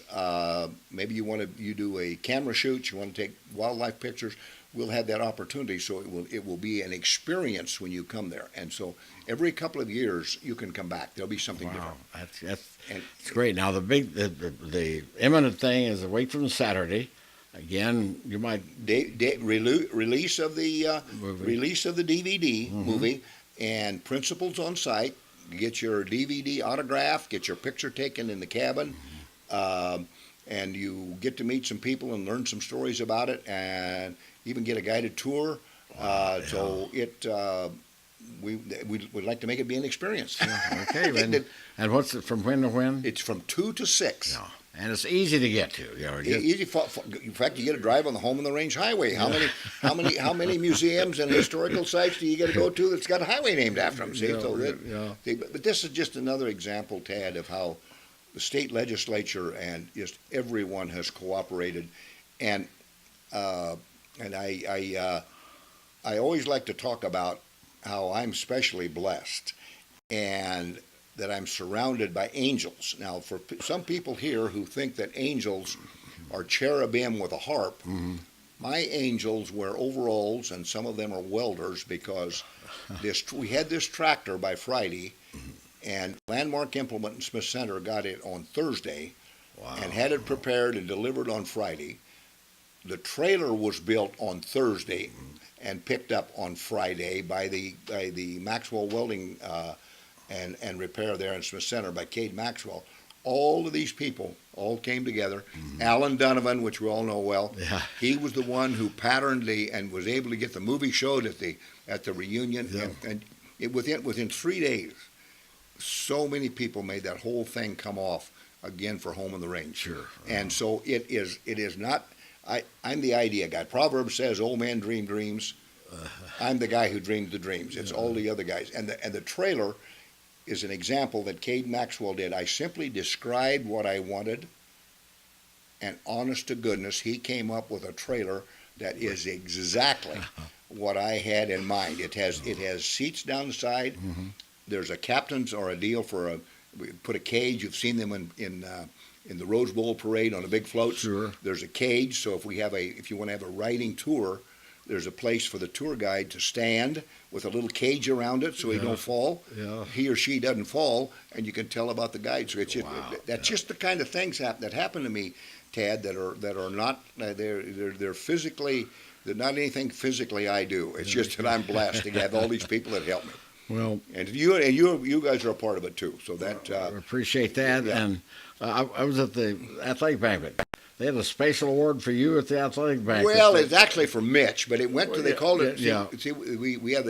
Maybe you do a camera shoot. You want to take wildlife pictures. We'll have that opportunity, so it will be an experience when you come there. And so every couple of years you can come back. There'll be something different. That's great. Now the imminent thing is a week from Saturday. Again, you might Release of the DVD Mm-hmm. movie, and principals on site. You get your DVD autographed, get your picture taken in the cabin, and you get to meet some people and learn some stories about it, and even get a guided tour. So we'd like to make it be an experience. Okay, and what's it from when to when? It's from 2 to 6. No. And it's easy to get to. Easy. In fact, you get to drive on the Home on the Range Highway. How many museums and historical sites do you get to go to that's got a highway named after them? See, but this is just another example, Tad, of how the state legislature and just everyone has cooperated, and I always like to talk about how I'm specially blessed, and that I'm surrounded by angels. Now, for some people here who think that angels are cherubim with a harp, my angels wear overalls, and some of them are welders, because we had this tractor by Friday, and Landmark Implement and Smith Center got it on Thursday, and had it prepared and delivered on Friday. The trailer was built on Thursday and picked up on Friday by the Maxwell Welding and repair there in Smith Center by Cade Maxwell. All of these people all came together. Alan Donovan, which we all know well, he was the one who patterned and was able to get the movie showed at the reunion. And within 3 days, so many people made that whole thing come off again for Home on the Range. Sure. And so it is not. I'm the idea guy. Proverbs says, "Old man dream dreams." I'm the guy who dreamed the dreams. It's all the other guys. And the trailer is an example that Cade Maxwell did. I simply described what I wanted, and honest to goodness, he came up with a trailer that is exactly what I had in mind. It has seats down the side. There's a captain's or a deal for we put a cage. You've seen them in the Rose Bowl parade on the big floats. Sure. There's a cage, so if you want to have a riding tour, there's a place for the tour guide to stand with a little cage around it so he don't fall. He or she doesn't fall, and you can tell about the guide. So it's that's just the kind of things that happen to me, Tad, that are not they're physically. They're not anything physically I do. It's just that I'm blessed to have all these people that help me. Well, and you guys are a part of it too. So that I appreciate that. And I was at the athletic banquet. They had a special award for you at the athletic banquet. Well, it's actually for Mitch, but it went to they called it. Yeah. See, we had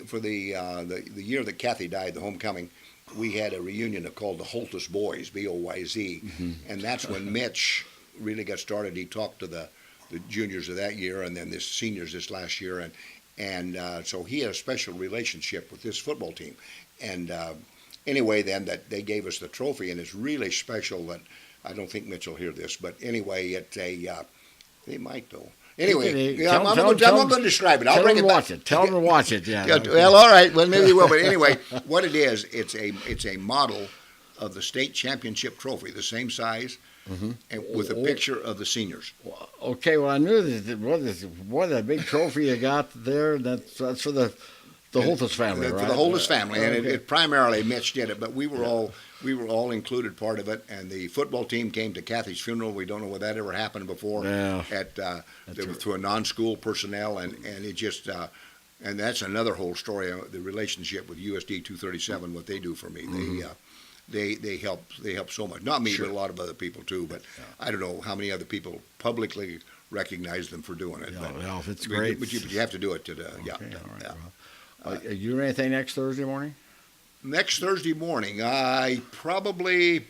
for the year that Kathy died, the homecoming. We had a reunion called the Holtus Boys, BOYZ, and that's when Mitch really got started. He talked to the juniors of that year, and then the seniors this last year, and so he had a special relationship with this football team. And anyway, then that they gave us the trophy, and it's really special. That I don't think Mitch will hear this, but anyway, it's they might though. Anyway, I'm not going to describe it. I'll bring it back. Tell them to watch it. Yeah. Well, all right. Well, maybe they will. But anyway, what it is, it's a model of the state championship trophy, the same size, and with a picture of the seniors. Okay. Well, I knew that that big trophy you got there. That's for the Holtus family, right? For the Holtus family, and it primarily Mitch did it, but we were all included part of it. And the football team came to Kathy's funeral. We don't know whether that ever happened before. Yeah. Through a non-school personnel, and it just and that's another whole story. The relationship with USD 237, what they do for me, they help so much. Not me, but a lot of other people too. But I don't know how many other people publicly recognize them for doing it. Yeah, it's great. But you have to do it to Are you doing anything next Thursday morning? Next Thursday morning, I probably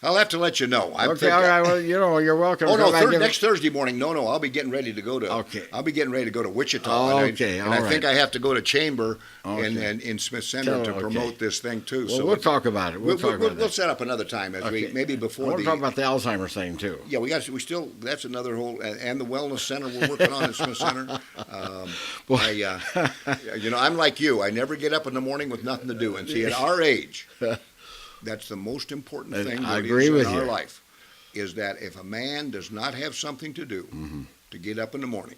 I'll have to let you know. Okay, all right. Well, you're welcome. Oh to no, come back next Thursday morning. No, I'll be getting ready to go to. Okay. I'll be getting ready to go to Wichita. Oh, and okay, I all think right. I have to go to Chamber Okay. and in Smith Center to Okay. promote this thing too. Well, so we'll talk about it. We'll talk about we'll that. set up another time as we Okay. maybe I before want the. to talk about the Alzheimer's thing too. Yeah, we still that's another whole and the wellness center we're working on at Smith Center. I'm like you. I never get up in the morning with nothing to do, and see at our age, that's the most important thing I that agree is with in you. our life. Is that if a man does not have something to do to get up in the morning,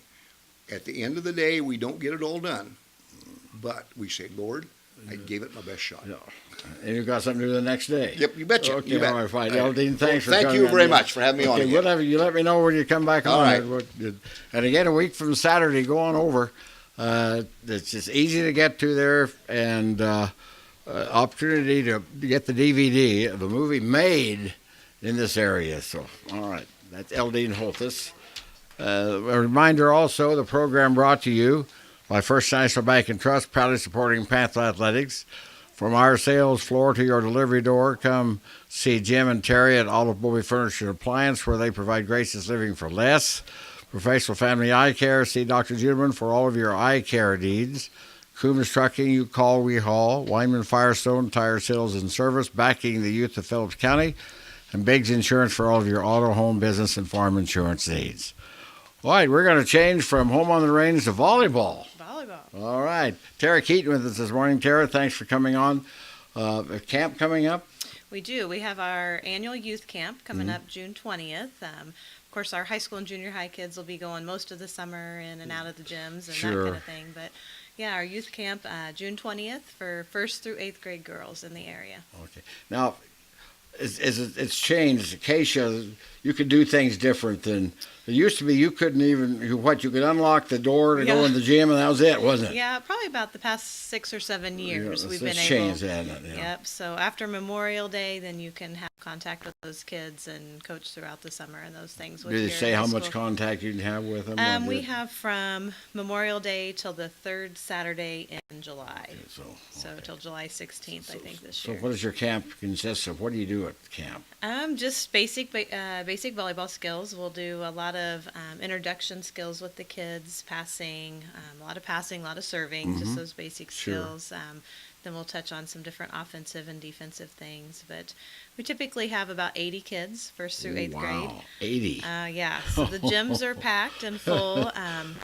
at the end of the day we don't get it all done, but we say, Lord, I gave it my best shot. No. And you've got something to do the next day. Yep, you betcha. Okay, You bet. all right, fine. All right. Dean, thanks for Thank coming you on. very much for having me on Okay, again. you let me know when you come back All on. right. And again, a week from Saturday, go on over. It's just easy to get to there, and opportunity to get the DVD of a movie made in this area. So, all right, that's Eldine Holthus. A reminder also, the program brought to you by First National Bank and Trust, proudly supporting Panther Athletics. From our sales floor to your delivery door, come see Jim and Terry at Olive Bowlby Furniture and Appliance, where they provide gracious living for less. Professional Family Eye Care, see Dr. Judeman for all of your eye care needs. Coombs Trucking, you call, we haul. Wyman Firestone, Tire Sales and Service, backing the youth of Phillips County. And Biggs Insurance for all of your auto, home, business, and farm insurance needs. All right, we're going to change from home on the range to volleyball. All right. Tara Keaton with us this morning. Tara, thanks for coming on. A camp coming up? We do. We have our annual youth camp coming up June 20th. Of course, our high school and junior high kids will be going most of the summer in and out of the gyms and that kind of thing. But yeah, our youth camp, June 20th for 1st through 8th grade girls in the area. Okay. Now, it's changed. Acacia, you could do things different than it used to be. You couldn't even you could unlock the door to go in the gym, and that was it, wasn't it? Yeah, probably about the past 6 or 7 years we've been it's able. changed, hasn't it? Yeah. Yep. So after Memorial Day, then you can have contact with those kids and coach throughout the summer and those things. Did it say how much contact you can have with them? We have from Memorial Day till the 3rd Saturday in July. So till July 16th, I think, this year. So what does your camp consist of? What do you do at camp? Just basic volleyball skills. We'll do a lot of introduction skills with the kids, passing, a lot of serving, just those basic skills. Then we'll touch on some different offensive and defensive things. But we typically have about 80 kids, 1st through 8th grade. Wow, 80. Yeah, so the gyms are packed and full.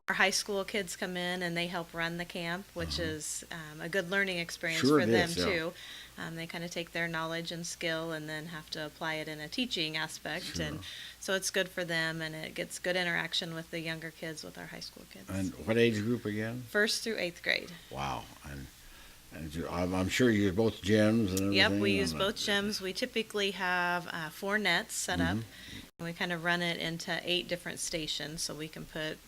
Our high school kids come in and they help run the camp, which is a good learning experience for them too. They kind of take their knowledge and skill and then have to apply it in a teaching aspect. And so it's good for them, and it gets good interaction with the younger kids, with our high school kids. And what age group again? 1st through 8th grade. Wow. And I'm sure you use both gyms and everything. Yep, we use both gyms. We typically have 4 nets set up, and we kind of run it into 8 different stations so we can put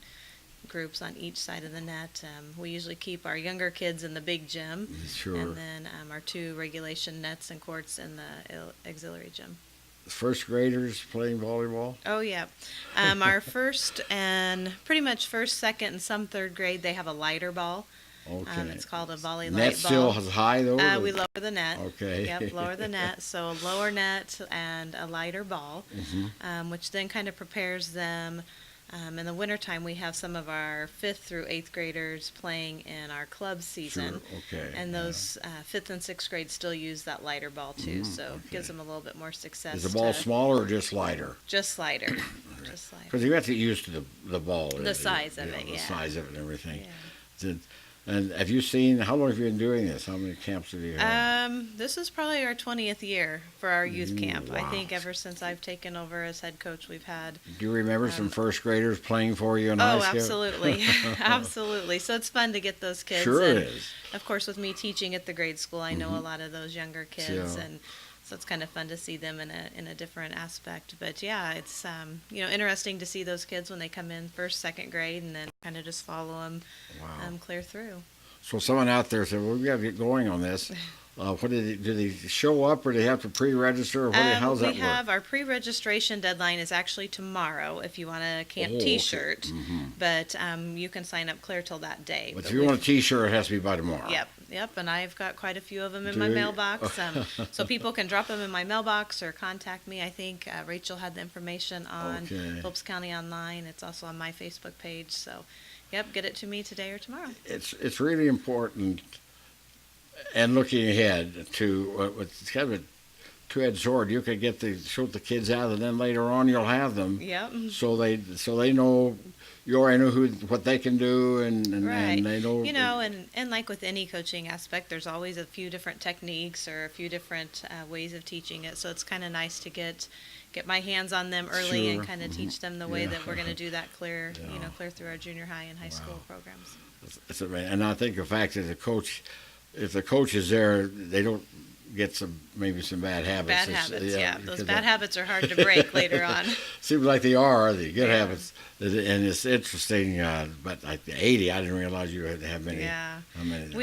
groups on each side of the net. We usually keep our younger kids in the big gym, and then our 2 regulation nets and courts in the auxiliary gym. First graders playing volleyball? Oh, yeah. Our first and pretty much 1st, 2nd, and some 3rd grade, they have a lighter ball. Okay. It's called a volley light Net ball. still as high though? We lower the net. Okay. Yep, lower the net. So a lower net and a lighter ball, which then kind of prepares them. In the wintertime, we have some of our 5th through 8th graders playing in our club season. Okay. And those 5th and 6th grades still use that lighter ball too, so it gives them a little bit more success. Is the ball smaller or just lighter? Just lighter. Just lighter. Because you have to get used to the ball. The size of it, The yeah. size of it and everything. Yeah. And have you seen, how long have you been doing this? How many camps have you had? This is probably our 20th year for our youth camp. Wow. I think ever since I've taken over as head coach, we've had. Do you remember some first graders playing for you in high school? Oh, absolutely. Absolutely. So it's fun to get those kids. Sure and it is. Of course, with me teaching at the grade school, I know a lot of those younger kids, Yeah. and so it's kind of fun to see them in a different aspect. But yeah, it's interesting to see those kids when they come in 1st, 2nd grade, and then kind of just follow them Wow. clear through. So someone out there said, well, we got to get going on this. Do they show up, or do they have to pre-register, or how's that We work? have our pre-registration deadline is actually tomorrow if you want a camp Oh, okay. T-shirt, but you can sign up clear till that day. But if you want a T-shirt, it has to be by tomorrow. Yep, and I've got quite a few of them in Do my you? mailbox, so people can drop them in my mailbox or contact me. I think Rachel had the information on Okay. Phillips County Online. It's also on my Facebook page, so yep, get it to me today or tomorrow. It's really important, and looking ahead to it's kind of a two-edged sword. You could shoot the kids out, and then later on you'll have them, Yep. so they know you already know what they can do, and Right. they know. And like with any coaching aspect, there's always a few different techniques or a few different ways of teaching it. So it's kind of nice to get my hands on them early Sure. and kind of teach them the way Yeah. that we're going to do that clear Yeah. through our junior high and high school programs. And I think the fact that if the coach is there, they don't get maybe some bad habits. Bad habits, yeah. Those because bad habits are hard to break later on. Seems like they are the good Yeah. habits, and it's interesting. But like the 80, I didn't realize you had to have many. Yeah. How many?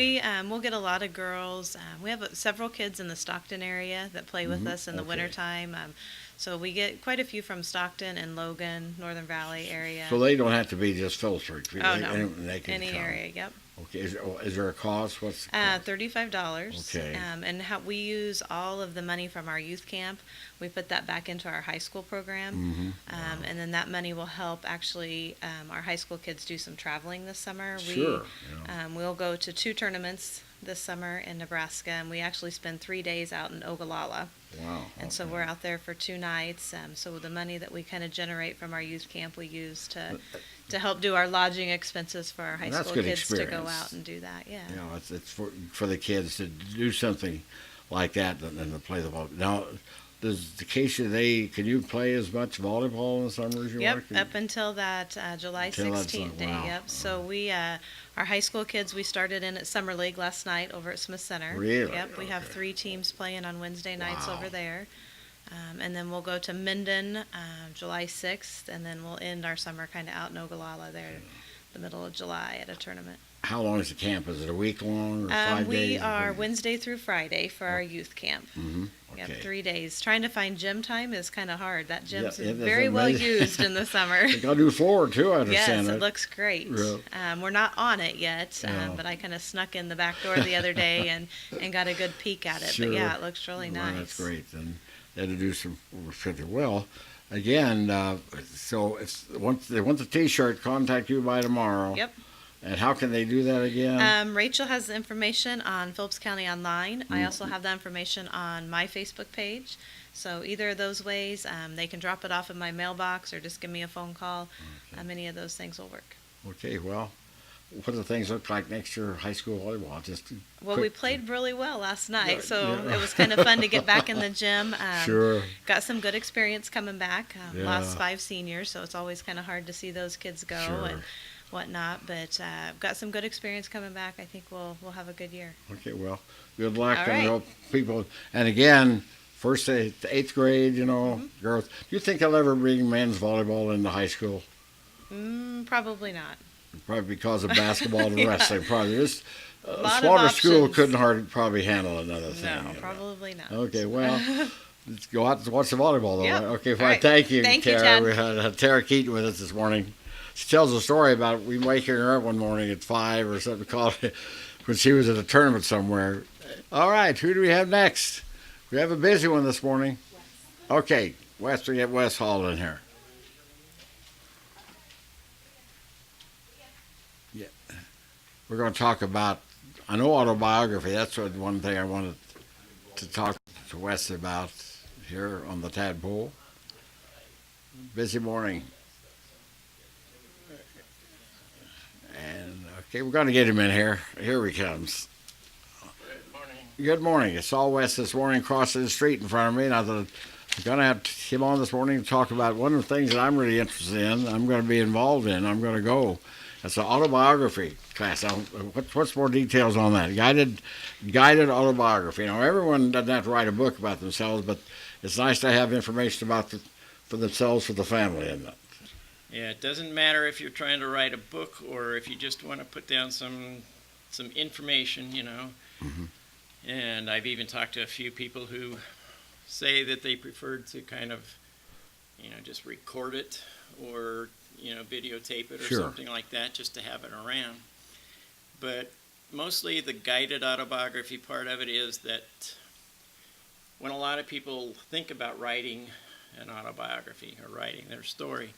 We'll get a lot of girls. We have several kids in the Stockton area that play with us in the Okay. wintertime. So we get quite a few from Stockton and Logan, Northern Valley area. So they don't have to be just Phillipsburg. Oh, no. They can Any come. area, yep. Okay. Is there a cost? What's the cost? $35. Okay. And how we use all of the money from our youth camp. We put that back into our high school program. And then that money will help actually our high school kids do some traveling this summer. Sure. We'll go to 2 tournaments this summer in Nebraska, and we actually spend 3 days out in Ogallala. Wow. And so we're out there for 2 nights. So the money that we kind of generate from our youth camp, we use to help do our lodging expenses for our high That's school good kids to go experience. out and do that. Yeah. It's for the kids to do something like that and to play the ball. Now, does Acacia, can you play as much volleyball in the summer as you Yep, want? up until that July Until that's 16th day. wow. Yep. So we, our high school kids, we started in at Summer League last night over at Smith Center. Really? Yep. We have Okay. 3 teams playing on Wednesday nights Wow. over there. And then we'll go to Minden July 6th, and then we'll end our summer kind of out in Ogallala there, the middle of July at a tournament. How long is the camp? Is it a week long or 5 days? We are Wednesday through Friday for our youth camp. Okay. Yep, 3 days. Trying to find gym time is kind of hard. That gym's Yeah, that's very well amazing. used in the summer. They got a new floor too, I Yes, understand. it looks great. Yeah. We're not on it yet, Yeah. but I kind of snuck in the back door the other day and got a good peek at it. Sure. But yeah, it looks really Well, nice. that's great. And they had to do some well. Again, so if once they want the T-shirt, contact you by tomorrow. Yep. And how can they do that again? Rachel has the information on Phillips County Online. I also have the information on my Facebook page. So either of those ways, they can drop it off in my mailbox or just give me a phone call. Any of those things will work. Okay, well, what do the things look like next year, high school volleyball? Well, we played really well last night, so Yeah. it was kind of fun to get back in the gym. Sure. Got some good experience coming back. Yeah. Lost 5 seniors, so it's always kind of hard to see those kids go Sure. and whatnot. But got some good experience coming back. I think we'll have a good year. Okay, well, good luck. All And I right. hope people, and again, first to 8th grade, girls. Do you think they'll ever bring men's volleyball into high school? Probably not. Probably because of basketball and Yeah. wrestling. Probably this Lot of smaller school options. couldn't hardly probably handle another thing. No, probably not. Okay, well, let's go out and watch the volleyball, though. Yep. Right? Okay, All fine. right. Thank you, Thank you, Tara. Chad. We had Tara Keaton with us this morning. She tells a story about we waking her up one morning at 5 or something called when she was at a tournament somewhere. All right, who do we have next? We have a busy one this morning. Okay, we get Wes Hall in here. Yeah, we're going to talk about. I know autobiography. That's one thing I wanted to talk to Wes about here on the Tadpoll. Busy morning. And okay, we're going to get him in here. Here he comes. Good morning. I saw Wes this morning crossing the street in front of me, and I thought I'm going to have him on this morning to talk about one of the things that I'm really interested in. I'm going to be involved in. I'm going to go. It's an autobiography class. What's more details on that? Guided autobiography. Now, everyone doesn't have to write a book about themselves, but it's nice to have information about for themselves, for the family, isn't it? Yeah, it doesn't matter if you're trying to write a book or if you just want to put down some information, And I've even talked to a few people who say that they preferred to kind of, just record it or, videotape it or Sure. something like that just to have it around. But mostly the guided autobiography part of it is that when a lot of people think about writing an autobiography or writing their story,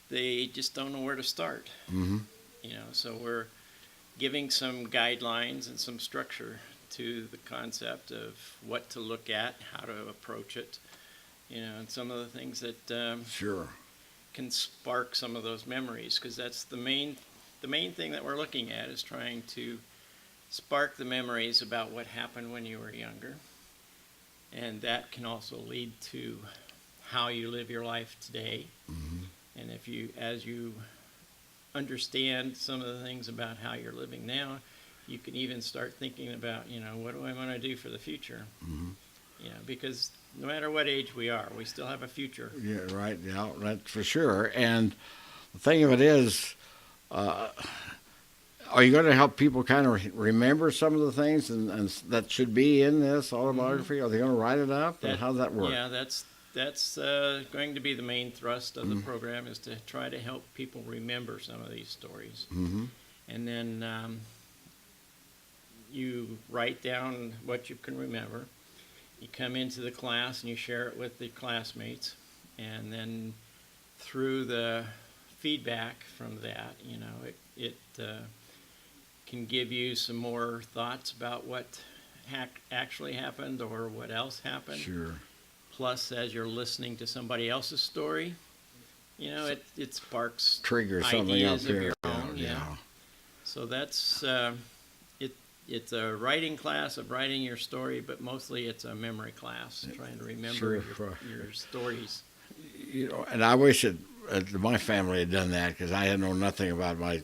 they just don't know where to start. Mm-hmm. So we're giving some guidelines and some structure to the concept of what to look at, how to approach it, and some of the things that Sure. can spark some of those memories, because that's the main thing that we're looking at, is trying to spark the memories about what happened when you were younger, and that can also lead to how you live your life today. Mm-hmm. And as you understand some of the things about how you're living now, you can even start thinking about, what do I want to do for the future? Mm-hmm. Because no matter what age we are, we still have a future. Yeah, right. Yeah, that's for sure. And the thing of it is, are you going to help people kind of remember some of the things and that should be in this autobiography? Are they going to write it up? And how does that work? Yeah, that's going to be the main thrust of the program, is to try to help people remember some of these stories. Mm-hmm. And then you write down what you can remember. You come into the class and you share it with the classmates, and then through the feedback from that, it can give you some more thoughts about what actually happened or what else happened. Sure. Plus, as you're listening to somebody else's story, it sparks Trigger something up ideas of here. your own. Yeah. So that's it's a writing class of writing your story, but mostly it's a memory class, trying to remember your stories. And I wish my family had done that, because I had known nothing about my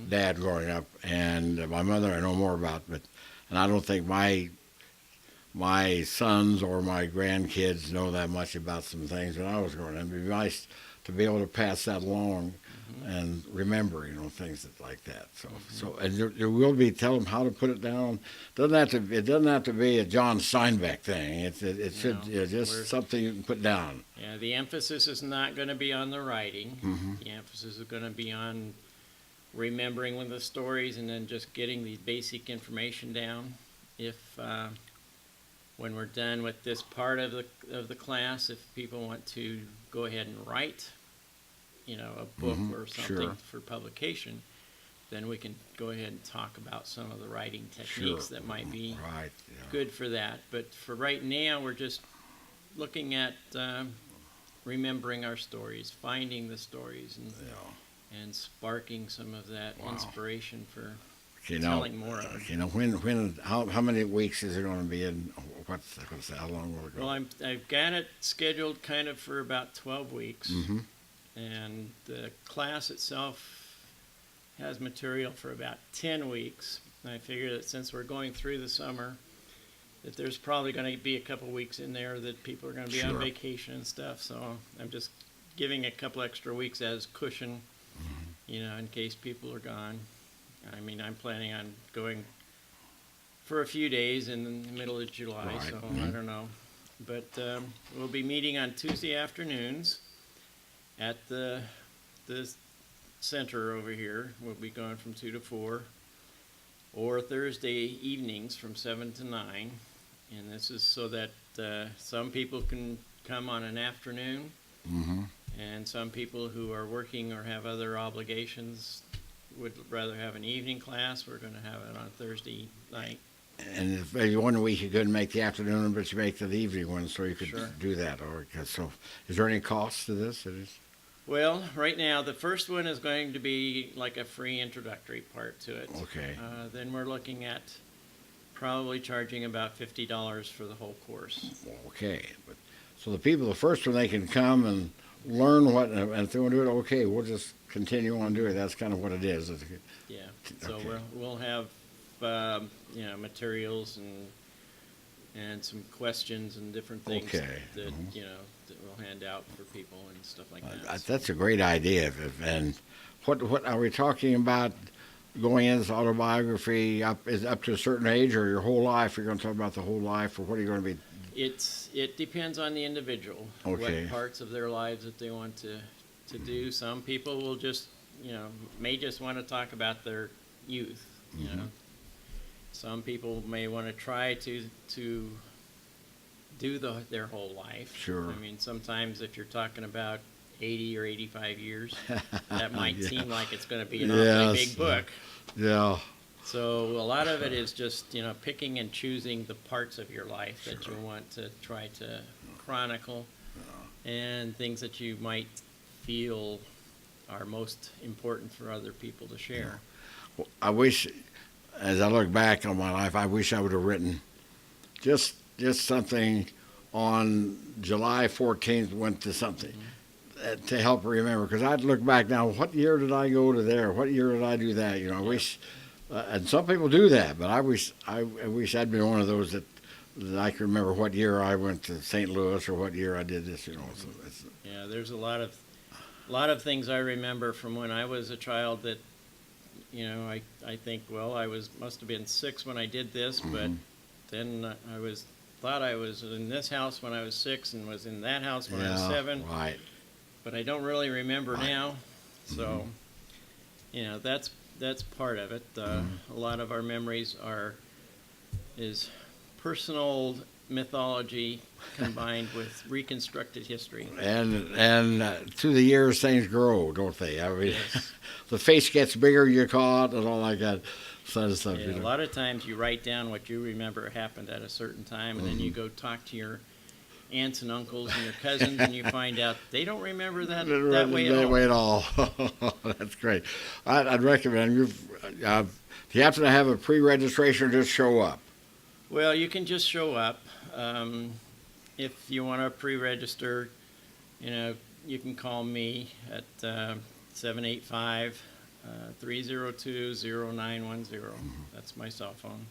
dad growing up, and my mother I know more about, and I don't think my sons or my grandkids know that much about some things when I was growing up. It'd be nice to be able to pass that along and remember, things like that. So and there will be, tell them how to put it down. It doesn't have to be a John Steinbeck thing. It should just something you can put down. Yeah, the emphasis is not going to be on the writing. Mm-hmm. The emphasis is going to be on remembering one of the stories and then just getting the basic information down. If when we're done with this part of the class, if people want to go ahead and write, a book or something Sure. for publication, then we can go ahead and talk about some of the writing techniques that might be Right. good for that. But for right now, we're just looking at remembering our stories, finding the stories, and sparking some of that inspiration for telling more of it. How many weeks is it going to be in? How long will it go? Well, I've got it scheduled kind of for about 12 weeks, Mm-hmm. and the class itself has material for about 10 weeks. And I figure that since we're going through the summer, that there's probably going to be a couple weeks in there that people are going to be on Sure. vacation and stuff. So I'm just giving a couple extra weeks as cushion, in case people are gone. I mean, I'm planning on going for a few days in the middle of July, Right. so I don't know. But we'll be meeting on Tuesday afternoons at the center over here. We'll be going from 2 to 4, or Thursday evenings from 7 to 9. And this is so that some people can come on an afternoon, Mm-hmm. and some people who are working or have other obligations would rather have an evening class. We're going to have it on Thursday night. And if maybe one week you couldn't make the afternoon, but you make the evening one, so you could Sure. do that. So, is there any cost to this? It is. Well, right now, the first one is going to be like a free introductory part to it. Okay. Then we're looking at probably charging about $50 for the whole course. Okay, so the first one, they can come and learn what, and if they want to do it, okay, we'll just continue on doing it. That's kind of what it is. Yeah. So Okay. we'll have materials and some questions and different things Okay. that Mhm. that we'll hand out for people and stuff like that. That's a great idea. And what are we talking about? going in this autobiography is up to a certain age, or your whole life? You're going to talk about the whole life, or what are you going to be? It depends on the individual. Okay. What parts of their lives that they want to do. Some people will just, may just want to talk about their youth. Some people may want to try to do their whole life. Sure. I mean, sometimes if you're talking about 80 or 85 years, that might Yeah. seem like it's going to be an awfully Yes. big book. Yeah. So a lot of it is just, picking and choosing the parts of your life that you want to try to chronicle, and things that you might feel are most important for other people to share. Well, I wish, as I look back on my life, I wish I would have written just something on July 14th went to something to help remember. Because I'd look back now, what year did I go to there? What year did I do that? I wish, and some people do that, but I wish I'd been one of those that I can remember what year I went to St. Louis or what year I did this. So it's, Yeah, there's a lot of things I remember from when I was a child that, I think, well, must have been 6 when I did this, but then thought I was in this house when I was 6 and was in that house when I was 7. Right. But I don't really remember Right. now. So, that's part of it. A lot of our memories is personal mythology combined with reconstructed history. And through the years, things grow, don't they? I mean, Yes. the face gets bigger, you call it, and all like that. Sort of stuff. Yeah, a lot of times you write down what you remember happened at a certain time, and then you go talk to your aunts and uncles and your cousins, and you find out they don't remember that way at all. That's great. I'd recommend you. If you happen to have a pre-registration, just show up. Well, you can just show up. If you want to pre-register, you can call me at 785 302-0910. That's my cell phone.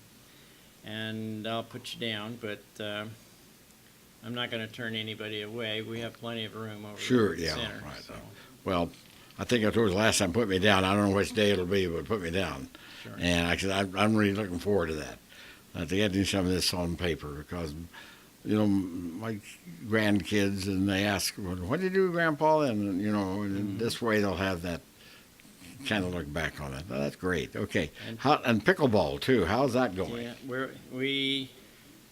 And I'll put you down, but I'm not going to turn anybody away. We have plenty of room over Sure, at the yeah, center. right. So, Well, I think I told you last time, put me down. I don't know which day it'll be, but put me down. sure. And I'm really looking forward to that. To getting some of this on paper because, my grandkids, and they ask, well, what did you do, Grandpa? And, and this way they'll have that kind of look back on it. Oh, that's great. Okay. And pickleball, too. How's that going? Yeah, we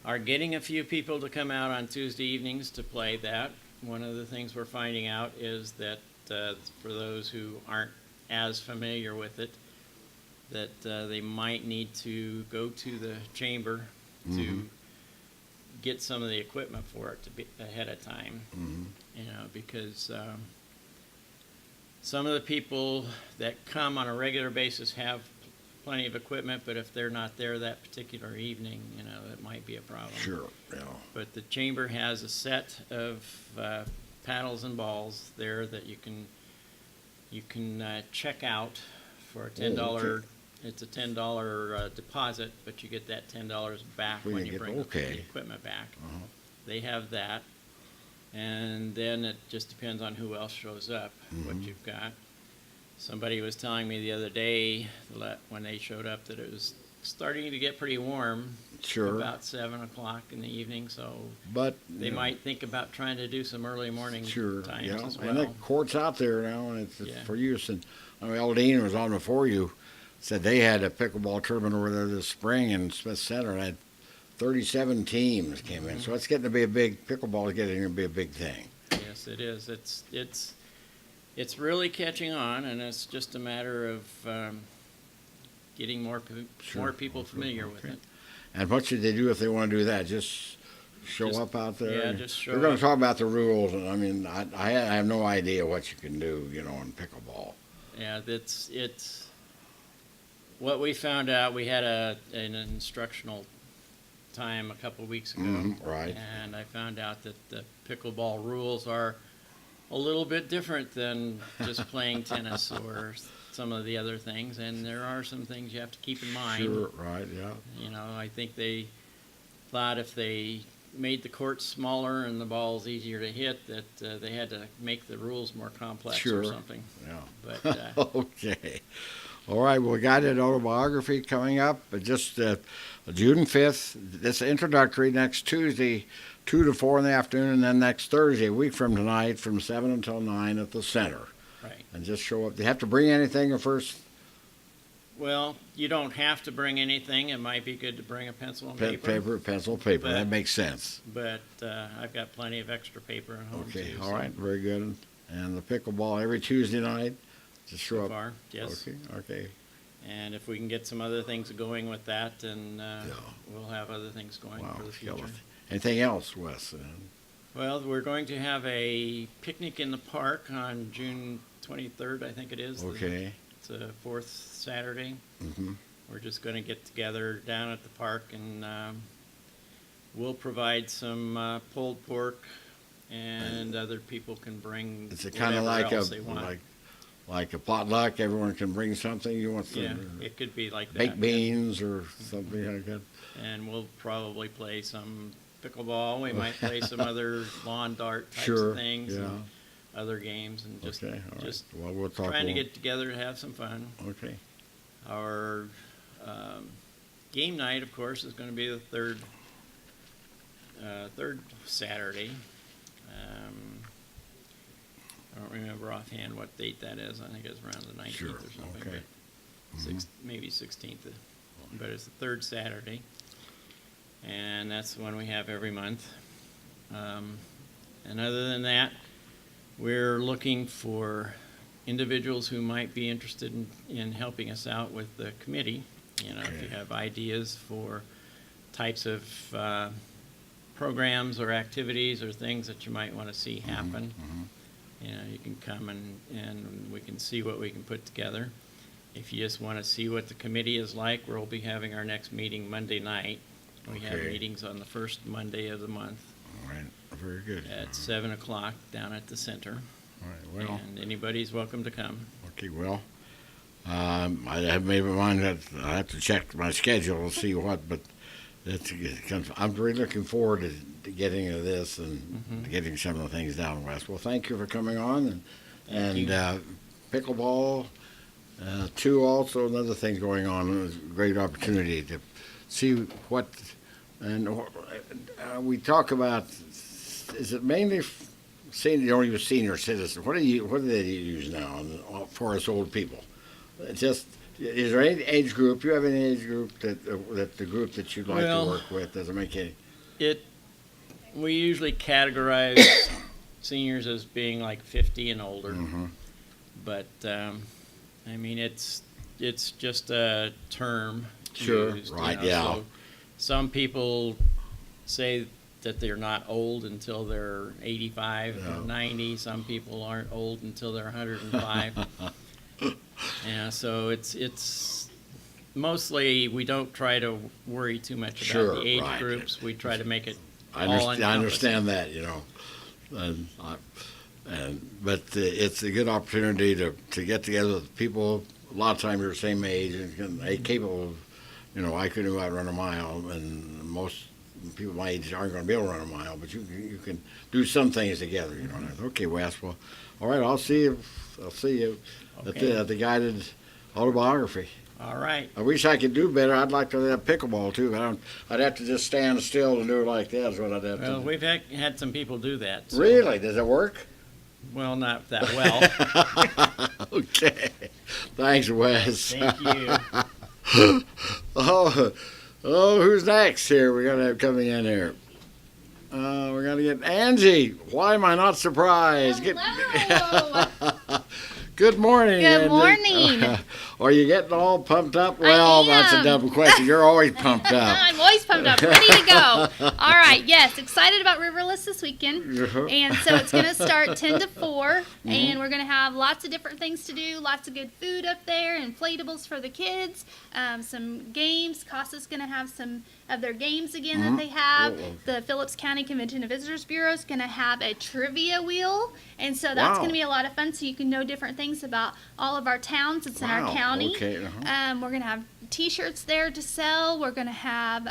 are getting a few people to come out on Tuesday evenings to play that. One of the things we're finding out is that for those who aren't as familiar with it, that they might need to go to the chamber to get some of the equipment for it to be ahead of time. Because some of the people that come on a regular basis have plenty of equipment, but if they're not there that particular evening, it might be a problem. Sure, yeah. But the chamber has a set of paddles and balls there that you can check out for a $10. Okay. It's a $10 deposit, but you get that $10 back When when you you get- bring okay. the equipment back. Uh-huh. They have that, and then it just depends on who else shows up, what you've got. Somebody was telling me the other day when they showed up that it was starting to get pretty warm. Sure. About 7 o'clock in the evening, so But they might think about trying to do some early morning Sure, times yeah. as And the well. court's out there now, and it's Yeah. for use. And Eldine was on before you. Said they had a pickleball tournament over there this spring in Smith Center, and had 37 teams came in. So it's getting to be pickleball is getting to be a big thing. Yes, it is. It's really catching on, and it's just a matter of getting more people familiar with it. And what should they do if they want to do that? Just show Just- up out there? yeah, just show We're going up. to talk about the rules, and I have no idea what you can do, in pickleball. Yeah, it's what we found out. We had an instructional time a couple of weeks ago, Right. and I found out that the pickleball rules are a little bit different than just playing tennis or some of the other things, and there are some things you have to keep in mind. Sure, right, yeah. I think they thought if they made the court smaller and the balls easier to hit, that they had to make the rules more complex Sure. or something. Yeah. But Okay. All right, well, guided autobiography coming up, just June 5th. This introductory next Tuesday, 2 to 4 in the afternoon, and then next Thursday, a week from tonight, from 7 until 9 at the center. Right. And just show up. Do you have to bring anything at first? Well, you don't have to bring anything. It might be good to bring a pencil and paper. Pencil, paper. But- That makes sense. But I've got plenty of extra paper at home Okay, too. all so right, very good. And the pickleball every Tuesday night. Just show So up. far, yes. Okay. And if we can get some other things going with that, then we'll have other things going Wow. for the future. Anything else, Wes? Well, we're going to have a picnic in the park on June 23rd, I think it is. Okay. It's a fourth Saturday. Mm-hmm. We're just going to get together down at the park, and we'll provide some pulled pork, and other people can bring Is it kind of whatever like else they want. like a potluck? Everyone can bring something. You want some Yeah, it could be like that. baked beans or something like that? And we'll probably play some pickleball. We might play some other lawn dart types Sure. of things, Yeah. and other games, and just Okay. All right. just Well, we'll talk. trying to more. get together to have some fun. Okay. Our game night, of course, is going to be the third Saturday. I don't remember offhand what date that is. I think it's around the 19th Sure. or something. Okay. But maybe 16th. But it's the third Saturday. And that's the one we have every month. And other than that, we're looking for individuals who might be interested in helping us out with the committee. You know, if you have ideas for types of programs or activities or things that you might want to see happen, you know, you can come and we can see what we can put together. If you just want to see what the committee is like, we'll be having our next meeting Monday night. We have Okay. meetings on the first Monday of the month All right. Very good. at 7 o'clock down at the center. All right. Well. And anybody's welcome to come. Okay. Well. I have made my mind that I have to check my schedule to see what, but I'm really looking forward to getting to this and to getting some of the things down west. Well, thank you for coming on, Thank you. Pickleball, too. Also, another thing going on. It was a great opportunity to see what, and we talk about. Is it mainly senior? You don't even senior citizens. What do they use now for us old people? Just, is there any age group? You have any age group that the group that you'd like Well, to work with? Doesn't make any. We usually categorize seniors as being like 50 and older, Mm-hmm. but I mean it's just a term Sure, used, right, you know, yeah. so some people say that they're not old until they're 85 Yeah. or 90. Some people aren't old until they're 105. Yeah, so it's mostly we don't try to worry too much about Sure, the age right. groups. We try to make it I all understand that, you know, but it's a good opportunity to get together with people. A lot of times you're the same age and capable of, you know, I couldn't go out and run a mile, and most people my age aren't going to be able to run a mile, but you can do some things together, you know. Okay, Wes. Well, all right. I'll see you Okay. at the guided autobiography. All right. I wish I could do better. I'd like to have pickleball too, but I'd have to just stand still and do it like that. Is what I'd have Well, to do. we've had some people do that. so- Really? Does it work? Well, not that well. Okay. Thanks, Wes. Thank you. Oh, who's next here? We're going to have coming in here. We're going to get Angie. Why am I not surprised? Hello. Good morning. Good Angie. morning. Are you getting all pumped up? Well, that's a am. dumb question. You're always pumped up. I'm always pumped up, ready to go. All right, yes, excited about Riverless this weekend. And so it's going to start 10 to 4, and we're going to have lots of different things to do, lots of good food up there, inflatables for the kids, some games. Costa's going to have some of their games again that they have. Oh, okay. The Phillips County Convention and Visitors Bureau is going to have a trivia wheel, and so that's Wow. going to be a lot of fun, so you can know different things about all of our towns. It's in our Wow, county. okay, We're going to have T-shirts there to sell. We're going to have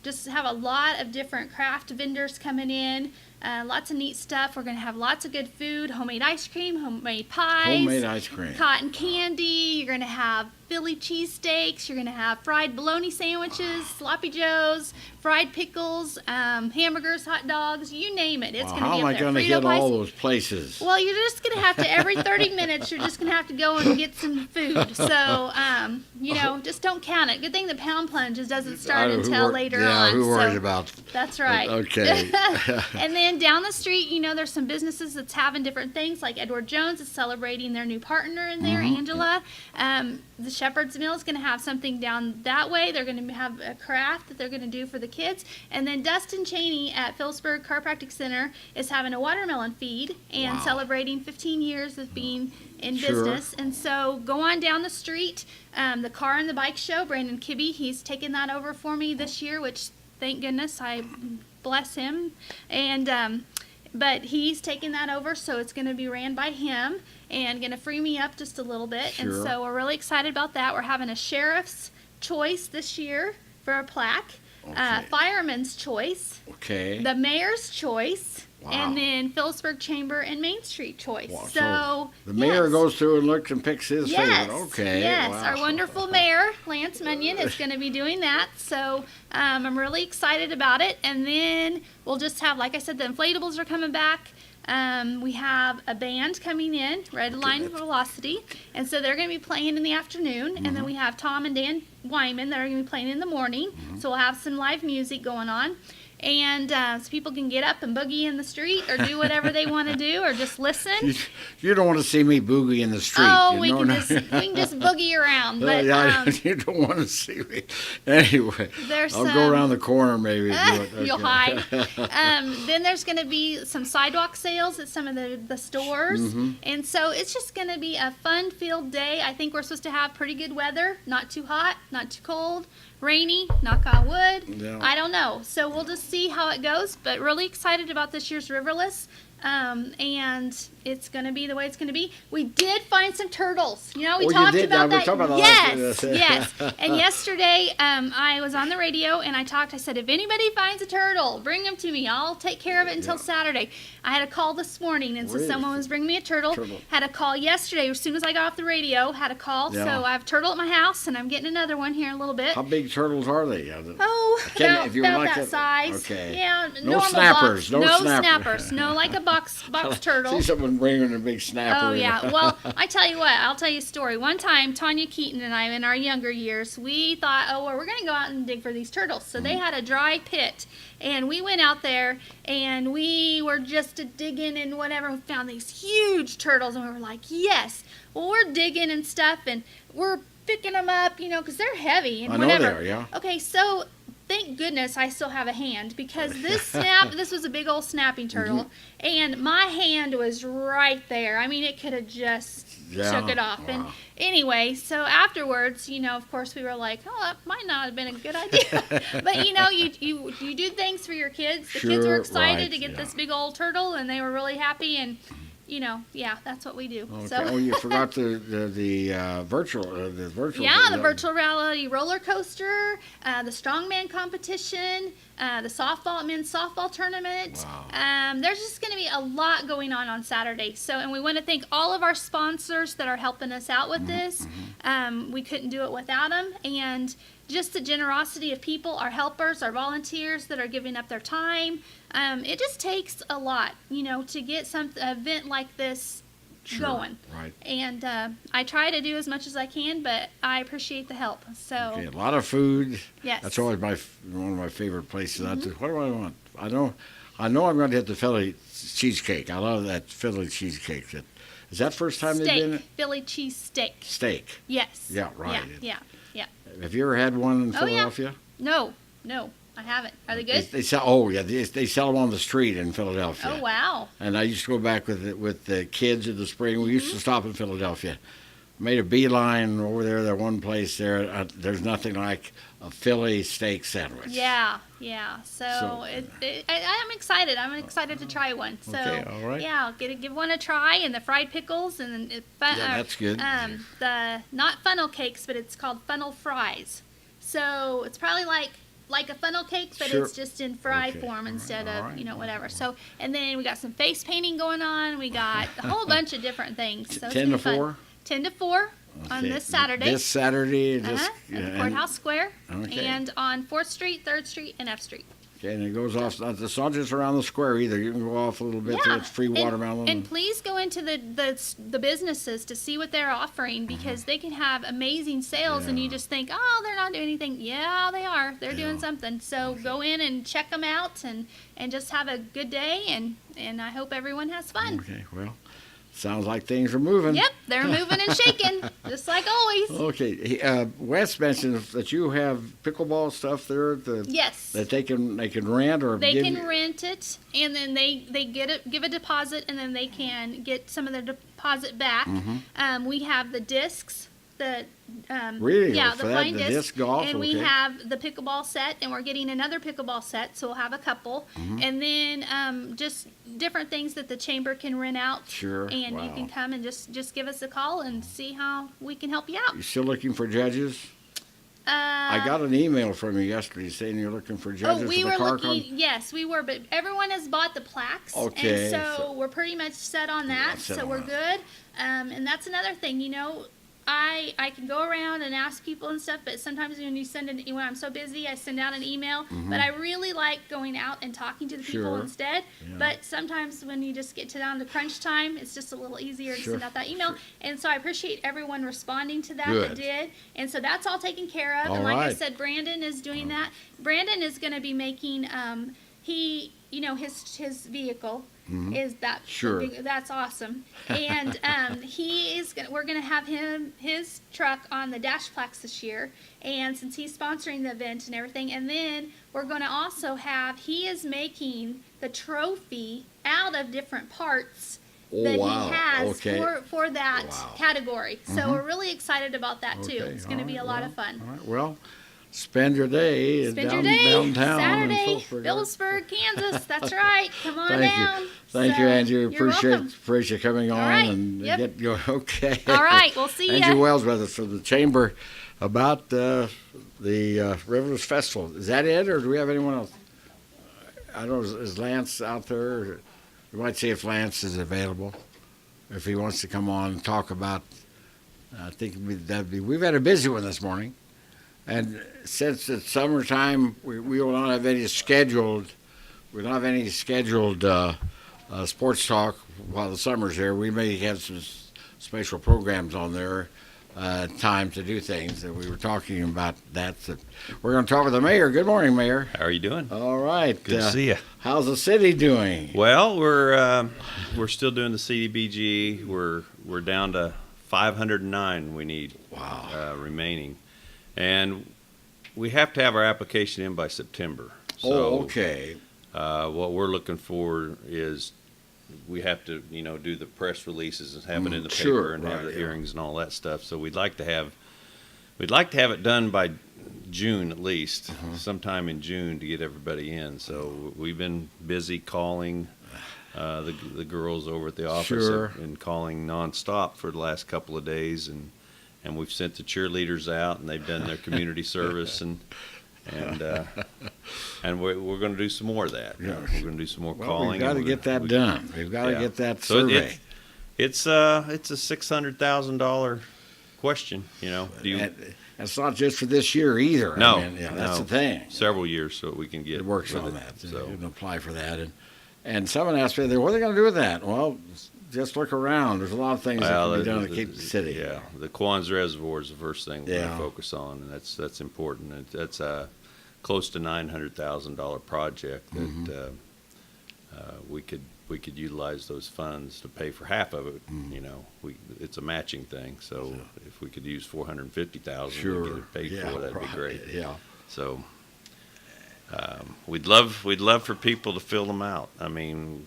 just have a lot of different craft vendors coming in. Lots of neat stuff. We're going to have lots of good food, homemade ice cream, homemade pies, Homemade ice cream. cotton candy. You're going to have Philly cheesesteaks. You're going to have fried bologna sandwiches, sloppy joes, fried pickles, hamburgers, hot dogs, you name it. It's going to How be am up I there. going to Frito hit pies. all those places? Well, you're just going to have to, every 30 minutes, you're just going to have to go and get some food. So, just don't count it. Good thing the pound plunge just doesn't start until later on. Who worries So about? that's right. Okay. And then down the street, there's some businesses that's having different things. Like Edward Jones is celebrating their new partner in there, Angela. The Shepherd's Mill is going to have something down that way. They're going to have a craft that they're going to do for the kids. And then Dustin Cheney at Phillipsburg Chiropractic Center is having a watermelon feed and celebrating 15 years of being in business. And so go on down the street. The car and the bike show, Brandon Kibbe, he's taken that over for me this year, which thank goodness, I bless him. And but he's taking that over, so it's going to be ran by him and going to free me up just a little bit. And so we're really excited about that. We're having a sheriff's choice this year for a plaque, fireman's choice, the mayor's choice, and then Phillipsburg Chamber and Main Street choice. Wow. So the mayor goes through and looks and picks his favorite. Okay. Yes, Wow. our wonderful mayor, Lance Munyon, is going to be doing that. So I'm really excited about it. And then we'll just have, like I said, the inflatables are coming back. We have a band coming in, Red Line Velocity, and so they're going to be playing in the afternoon. And then we have Tom and Dan Wyman that are going to be playing in the morning. So we'll have some live music going on. And so people can get up and boogie in the street or do whatever they want to do or just listen. You don't want to see me boogie in the street. Oh, we can just boogie around. But you don't want to see me. Anyway, I'll go around the corner maybe. You'll hide. Then there's going to be some sidewalk sales at some of the stores. And so it's just going to be a fun-filled day. I think we're supposed to have pretty good weather. Not too hot, not too cold. Rainy, knock on wood. Yeah. I don't know. So we'll just see how it goes. But really excited about this year's Riverless. And it's going to be the way it's going to be. We did find some turtles. We talked about that. Yes. And yesterday, I was on the radio and I said, if anybody finds a turtle, bring them to me. I'll take care of it until Saturday. I had a call this morning, and so someone was bringing me a turtle. Had a call yesterday as soon as I got off the radio. Had a call. So I have a turtle at my house, and I'm getting another one here in a little bit. How big turtles are they? About that size. Okay. Yeah, no snappers. No snappers. No, like a box turtle. See someone bringing a big snapper. Oh, yeah. Well, I tell you what. I'll tell you a story. One time, Tanya Keaton and I, in our younger years, we thought, we're going to go out and dig for these turtles. So they had a dry pit. And we went out there, and we were just digging and whatever. We found these huge turtles, and we were like, yes. Well, we're digging and stuff, and we're picking them up, because they're heavy and I whatever. know they are, yeah. Okay, so thank goodness I still have a hand, because this was a big old snapping turtle, and my hand was right there. I mean, it could have just shook it off. And anyway, so afterwards, of course we were like, that might not have been a good idea. But you do things for your kids. The kids were excited to get this big old turtle, and they were really happy, and that's what we do. Okay. So. You forgot the virtual. The virtual reality roller coaster, the strongman competition, the men's softball tournament. Wow. There's just going to be a lot going on Saturday. So, and we want to thank all of our sponsors that are helping us out with this. We couldn't do it without them, and just the generosity of people, our helpers, our volunteers that are giving up their time. It just takes a lot, to get an event like this going. Right. And I try to do as much as I can, but I appreciate the help. So a lot of food. Yes. That's always one of my favorite places. What do I want? I know I'm going to hit the Philly cheesecake. I love that Philly cheesecake. Is that first time they've been? Philly cheese steak. Steak. Yes. Yeah, right. Yeah. Have you ever had one in Philadelphia? No, I haven't. Are they good? They sell. They sell them on the street in Philadelphia. Oh, wow. And I used to go back with the kids in the spring. We used to stop in Philadelphia. Made a beeline over there. That one place there. There's nothing like a Philly steak sandwich. Yeah. So I'm excited. I'm excited to try one. So okay, all right. Yeah, I'll give one a try, and the fried pickles, and that's good. The not funnel cakes, but it's called funnel fries. So it's probably like a funnel cake, but it's just in fry form instead of whatever. So, and then we got some face painting going on. We got a whole bunch of different things. So 10 to 4. 10 to 4. Okay. this Saturday. This Saturday, just At the Courthouse Square. Okay. And on 4th Street, 3rd Street, and F Street. Okay, and it goes off. It's not just around the square either. You can go off a little bit. Yeah. It's free watermelon. And please go into the businesses to see what they're offering, because they can have amazing sales, and you just think, oh, they're not doing anything. Yeah, they are. They're doing something. So go in and check them out, and just have a good day, and I hope everyone has fun. Okay, well, sounds like things are moving. Yep, they're moving and shaking, just like always. Okay, Wes mentioned that you have pickleball stuff there Yes. that they can rent or They give can you- rent it, and then they give a deposit, and then they can get some of their deposit back. We have the discs, the Really? yeah, For the that, flying the disc, disc golf? and we Okay. have the pickleball set, and we're getting another pickleball set, so we'll have a couple, and then just different things that the chamber can rent out. Sure. And you Wow. can come and just give us a call and see how we can help you out. You still looking for judges? I got an email from you yesterday saying you're looking for judges we for were the car looking. Yes, we were, but everyone has bought the plaques, Okay, and so so- we're pretty much set on that. set So on we're that. good. And that's another thing, I can go around and ask people and stuff, but sometimes when I'm so busy, I send out an email. But I really like going out and talking to the people Sure. instead. Yeah. But sometimes when you just get down to crunch time, it's just a little easier to Sure. send out that email. And so I appreciate everyone responding to that Good. that did. And so that's all taken care of. All and like I right. said, Brandon is doing that. Brandon is going to be making his vehicle is that Sure. that's awesome. And we're going to have his truck on the dash plaques this year, and since he's sponsoring the event and everything, and then we're going to also he is making the trophy out of different parts that wow. he has Okay. for that Wow. category. So we're really excited about that too. Okay, It's going to all be a right, lot well, of fun. All right, well, spend your day Spend your day downtown in Saturday, Phillipsburg. Phillipsburg, Kansas. That's right. Come on Thank you. down. Thank So, you, Andrew. you're welcome. Appreciate you coming on right, and yep. get your okay. All right, we'll see Andrew ya. Wells with us from the chamber about the Rivers Festival. Is that it, or do we have anyone else? I don't know. Is Lance out there? We might see if Lance is available, if he wants to come on and talk about. I think we've had a busy one this morning, and since it's summertime, we will not have any scheduled. We don't have any scheduled sports talk while the summer's here. We may have some special programs on there, time to do things. And we were talking about that. So we're going to talk with the mayor. Good morning, Mayor. How are you doing? All right. Good to see you. How's the city doing? Well, we're still doing the CDBG. We're down to 509 we need remaining, and we have to have our application in by September. So, okay. what we're looking for is we have to, do the press releases and have it in the Sure, paper and have right, the yeah. hearings and all that stuff. So we'd like to have it done by June at least, sometime in June to get everybody in. So we've been busy calling the girls over at the office Sure. and calling nonstop for the last couple of days, and we've sent the cheerleaders out and they've done their community service and we're going to do some more of that. Yeah. We're going to do some more Well, calling. we've got to and get that we- done. We've got to yeah. get that So survey. it's a $600,000 question. Do you And it's not just for this year either. No, I mean, that's no. the thing. several years so we can get It works with on it. that. So You can apply for that. And someone asked me, what are they going to do with that? Well, just look around. There's a lot of things that can be done to keep the city. Yeah, the Quans Reservoir is the first thing we're Yeah. going to focus on, and that's important. That's a close to $900,000 project that Mm-hmm. we could utilize those funds to pay for half of it. Mm-hmm. It's a matching thing, so if we could use $450,000 to Sure. get it paid Yeah, for, that'd right. be great. Yeah. So we'd love for people to fill them out. I mean,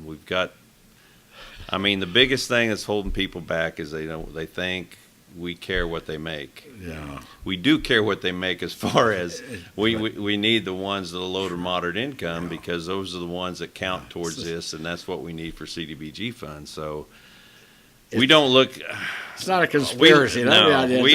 we've got. I mean, the biggest thing that's holding people back is they think we care what they make. Yeah. We do care what they make as far as we need the ones that are low to moderate income because those are the ones that count towards this, and that's what we need for CDBG funds. So we don't look. It's not a conspiracy. We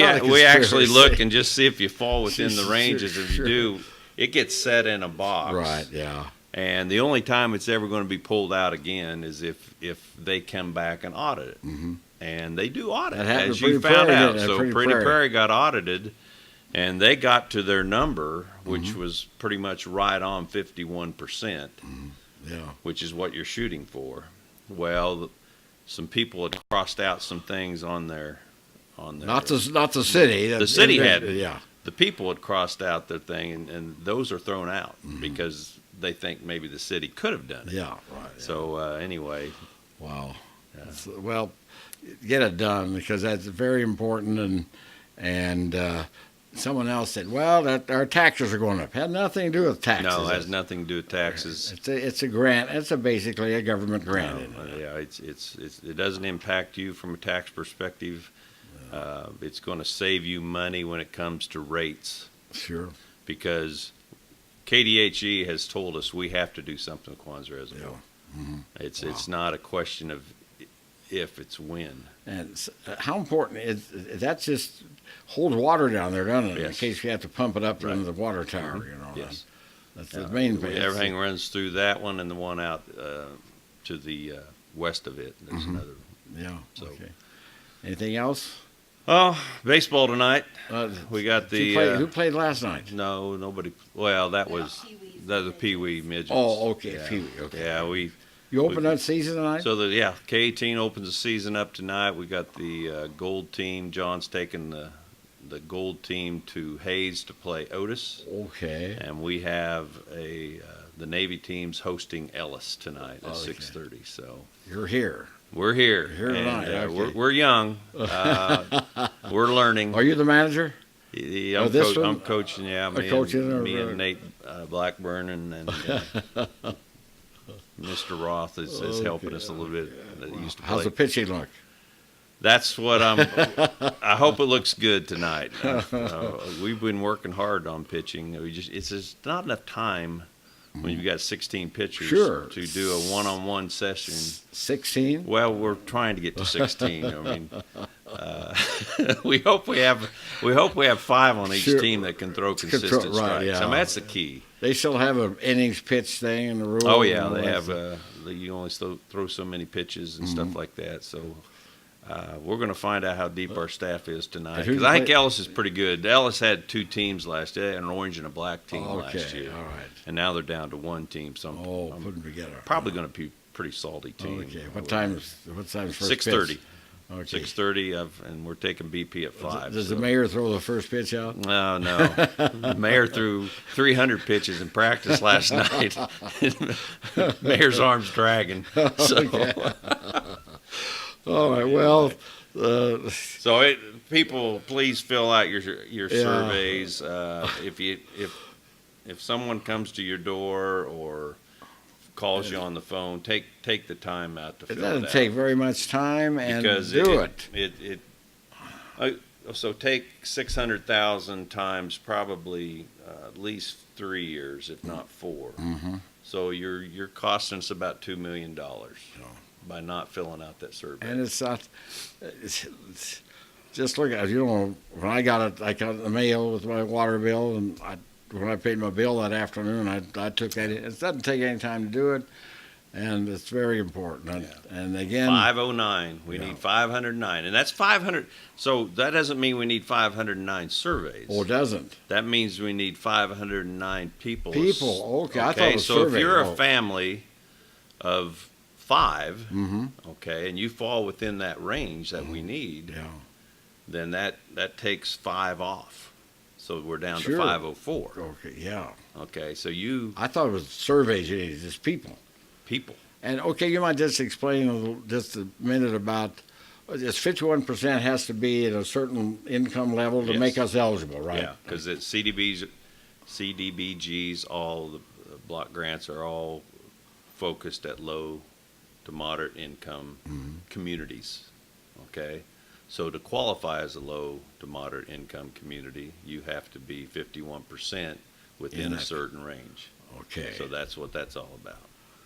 actually conspiracy. look and just see if you fall within the Sure, ranges. If you sure. do, it gets set in a box. Right, yeah. And the only time it's ever going to be pulled out again is if they come back and audit it. Mm-hmm. and they do audit, That happened as to you Pretty found Prairie, out. didn't it? So Pretty Pretty Prairie. Prairie got audited, and they got to their number, which Mm-hmm. was pretty much right on 51%, Yeah. which is what you're shooting for. Well, some people had crossed out some things on their Not the city. The city had. Yeah. The people had crossed out their thing, and those are thrown out Mm-hmm. because they think maybe the city could have done it. Yeah. Right. Yeah. So anyway, Wow. Well, get it done because that's very important. And someone else said, "Well, that our taxes are going up." Had nothing to do with taxes. no, it has nothing to do with taxes. It's a grant. It's basically a government grant. No, yeah, it doesn't impact you from a tax perspective. It's going to save you money when it comes to rates Sure. because KDHE has told us we have to do something with Quanza Reservoir. Mhm. It's not a question of if, it's when. And how important is that? Just holds water down there, doesn't it? In Yes. case you have to pump it up Right. into the water tower. You know. Yes. That's the main thing. Everything runs through that one and the one out to the west of it. There's Mhm. another. Yeah. So- Okay. Anything else? Oh, baseball tonight. Uh, We got the who played last night? no, nobody. Well, that was the Pee Wee midgets. Oh, okay, Yeah. Pee Wee, okay. Yeah, we. You opened that season tonight? So K-18 opens the season up tonight. We got the gold team. John's taking the gold team to Hayes to play Otis, Okay. and we have the Navy team's hosting Ellis tonight at Okay. 6:30. So You're here. we're here. Here tonight, and, okay. we're young. We're learning. Are you the manager? Yeah, Oh, this one? I'm coaching. Yeah, coaching, or- me and Nate Blackburn and Mr. Roth is helping us a little bit. That used to How's play. the pitching look? That's what I hope it looks good tonight. We've been working hard on pitching. It's just not enough time when you've got 16 pitchers Sure. to do a one-on-one session. 16? Well, we're trying to get to 16. I mean, we hope we have 5 on each Sure. team that can throw Control- consistent right, strikes. yeah. I mean, that's the key. They still have an innings pitch thing in the rule. Oh yeah, and all they that have. stuff. You only throw so many pitches and Mm-hmm. stuff like that. So we're going to find out how deep our staff is tonight And who'd because I think play- Ellis is pretty good. Ellis had 2 teams last year, an orange and a black team Okay, last year, all right. and now they're down to 1 team. So Oh, I'm put them together. probably going to be a pretty salty team. Okay. What time's first 6:30. pitch? Okay. 6:30, and we're taking BP at 5. Does the so- mayor throw the first pitch out? No, no. The mayor threw 300 pitches in practice last night. Mayor's arm's dragging. So, All right. Well, people, please fill out your Yeah. surveys. If someone comes to your door or calls you on the phone, take the time out to it fill doesn't it out. take very much time and Because do it. So take 600,000 times probably at least 3 years, if not 4. Mm-hmm. So you're costing us about $2 million by not filling out that survey. And it's not. It's just look at when I got it, I got it in the mail with my water bill, and when I paid my bill that afternoon, I took that. It doesn't take any time to do it, and it's very important. And again, 509. We Yeah. need 509, and that's 500. So that doesn't mean we need 509 surveys. it doesn't. That means we need 509 people. People, okay, I thought it was so survey. if you're Oh. a family of 5, Mm-hmm. okay, and you fall within that range that we need, Yeah. then that takes 5 off. So we're down Sure. to 504. Okay. Yeah. Okay, so I thought it was surveys you needed, just people. people. And okay, you might just explain just a minute about this 51% has to be at a certain income level to Yes. make us eligible, right? Yeah, because it's CDBGs, all the block grants are all focused at low to moderate income communities. Okay, so to qualify as a low to moderate income community, you have to be 51% within In a that- certain range. Okay. So that's what that's all about.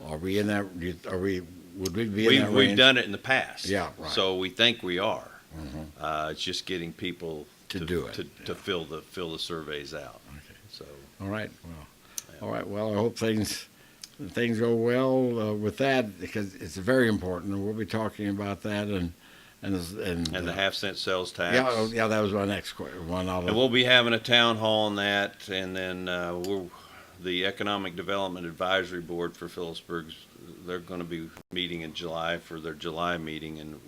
Are we in that? Would we be in that We've range? done it in the past. Yeah, right. So we think we are. Mhm. It's just getting people To do it, to fill the surveys out. Okay. So All right. Well. All right. Well, I hope things go well with that because it's very important, and we'll be talking about that. And and the half-cent sales tax. Yeah, that was my next one. And we'll be having a town hall on that, and then the Economic Development Advisory Board for Phillipsburg, they're going to be meeting in July for their July meeting, and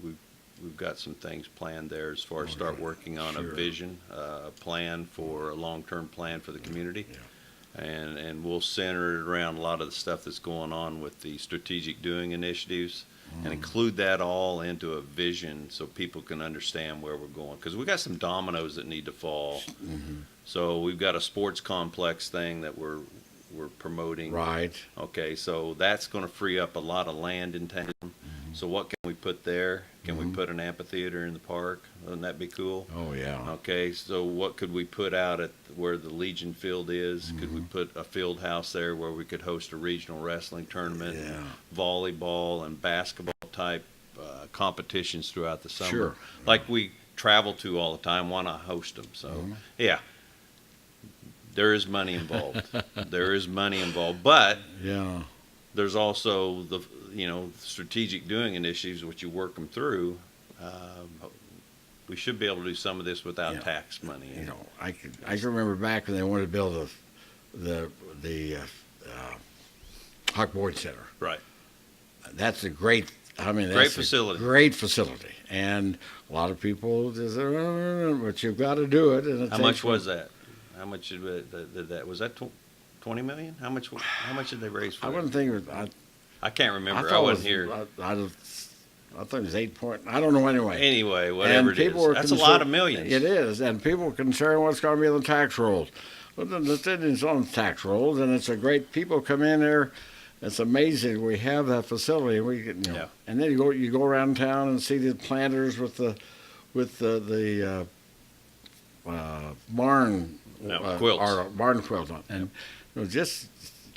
we've got some things planned there as far as start working on a vision, a plan for a long-term plan for the community. Yeah. And we'll center it around a lot of the stuff that's going on with the strategic doing initiatives and include that all into a vision so people can understand where we're going. Because we got some dominoes that need to fall. So we've got a sports complex thing that we're promoting. Right. Okay, so that's going to free up a lot of land in town. So what can we put there? Can we put an amphitheater in the park? Wouldn't that be cool? Oh, yeah. Okay, so what could we put out at where the Legion Field is? Could we put a field house there where we could host a regional wrestling tournament, and volleyball and basketball type competitions throughout the summer? Sure. Like we travel to all the time, why not host them? So, yeah, there is money involved. There is money involved, but Yeah. there's also the strategic doing initiatives, which you work them through. We should be able to do some of this without tax money. You know, I can remember back when they wanted to build the Huck Boyd Center. Right. That's a great. I mean, that's Great a facility. Great facility, and a lot of people just say, but you've got to do it. And How much was that? How much did that? Was that 20 million? How much did they raise for I it? wouldn't think it was. I can't remember. I thought it wasn't was, here. I thought it was 8 point. I don't know anyway. Anyway, whatever And it people were is. That's a concerned- lot of millions. It is, and people are concerned what's going to be on the tax rolls. But it's on the tax rolls, and it's a great. People come in there. It's amazing. We have that facility. We can, Yeah. and then you go around town and see the planters with the barn quilts. or barn quilts on, and just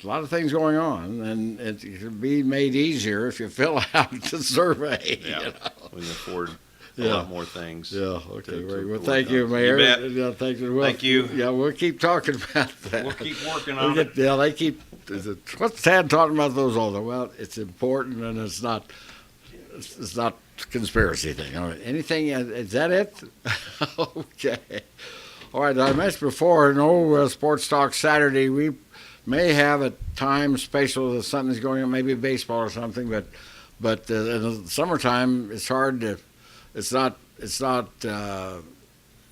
a lot of things going on, and it can be made easier if you fill out the survey. Yeah. You know? We can afford a Yeah. lot more things. Yeah, okay, to great. Well, work thank you, on. Mayor. You bet. Yeah, thank you. Thank you. Yeah, we'll keep talking about that. We'll keep working on it. Yeah, they keep. What's Tad talking about those all the well? It's important, and it's not a conspiracy thing. All right. Anything? Is that it? Okay. All right. I mentioned before, no Sports Talk Saturday. We may have a time special that something's going on, maybe baseball or something. But in the summertime, it's hard to. It's not.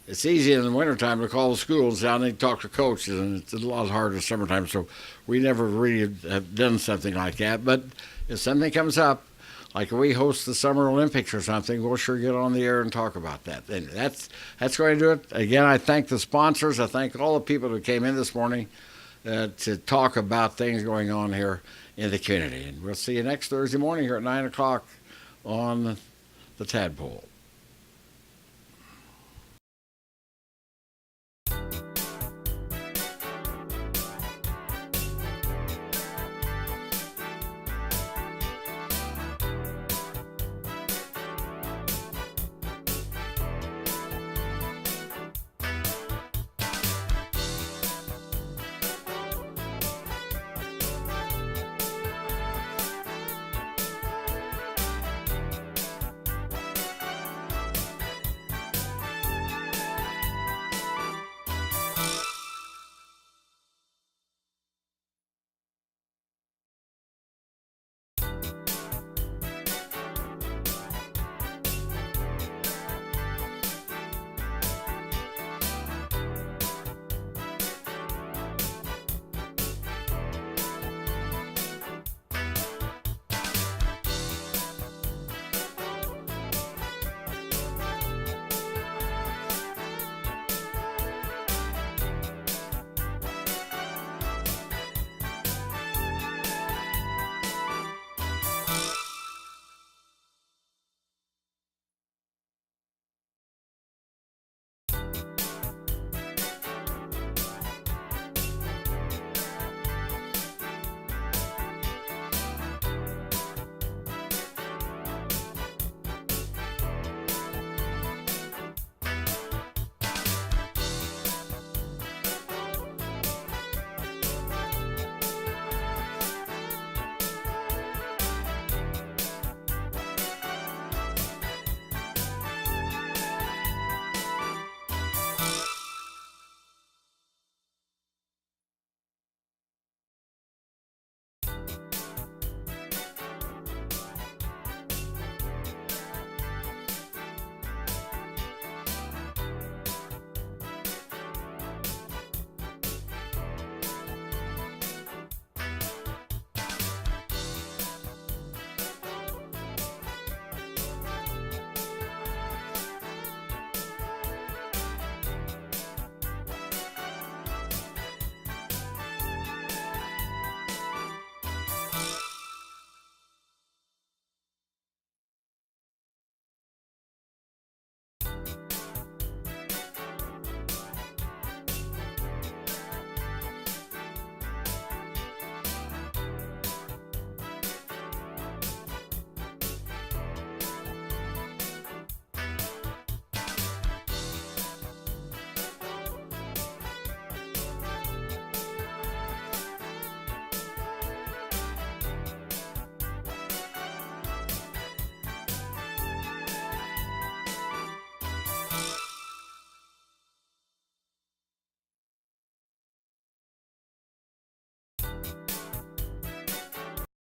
It's easy in the wintertime to call the schools down and talk to coaches, and it's a lot harder in the summertime. So we never really have done something like that. But if something comes up, like if we host the Summer Olympics or something, we'll sure get on the air and talk about that. And that's going to do it. Again, I thank the sponsors. I thank all the people who came in this morning to talk about things going on here in the community. And we'll see you next Thursday morning here at 9 o'clock on the Tadpoll.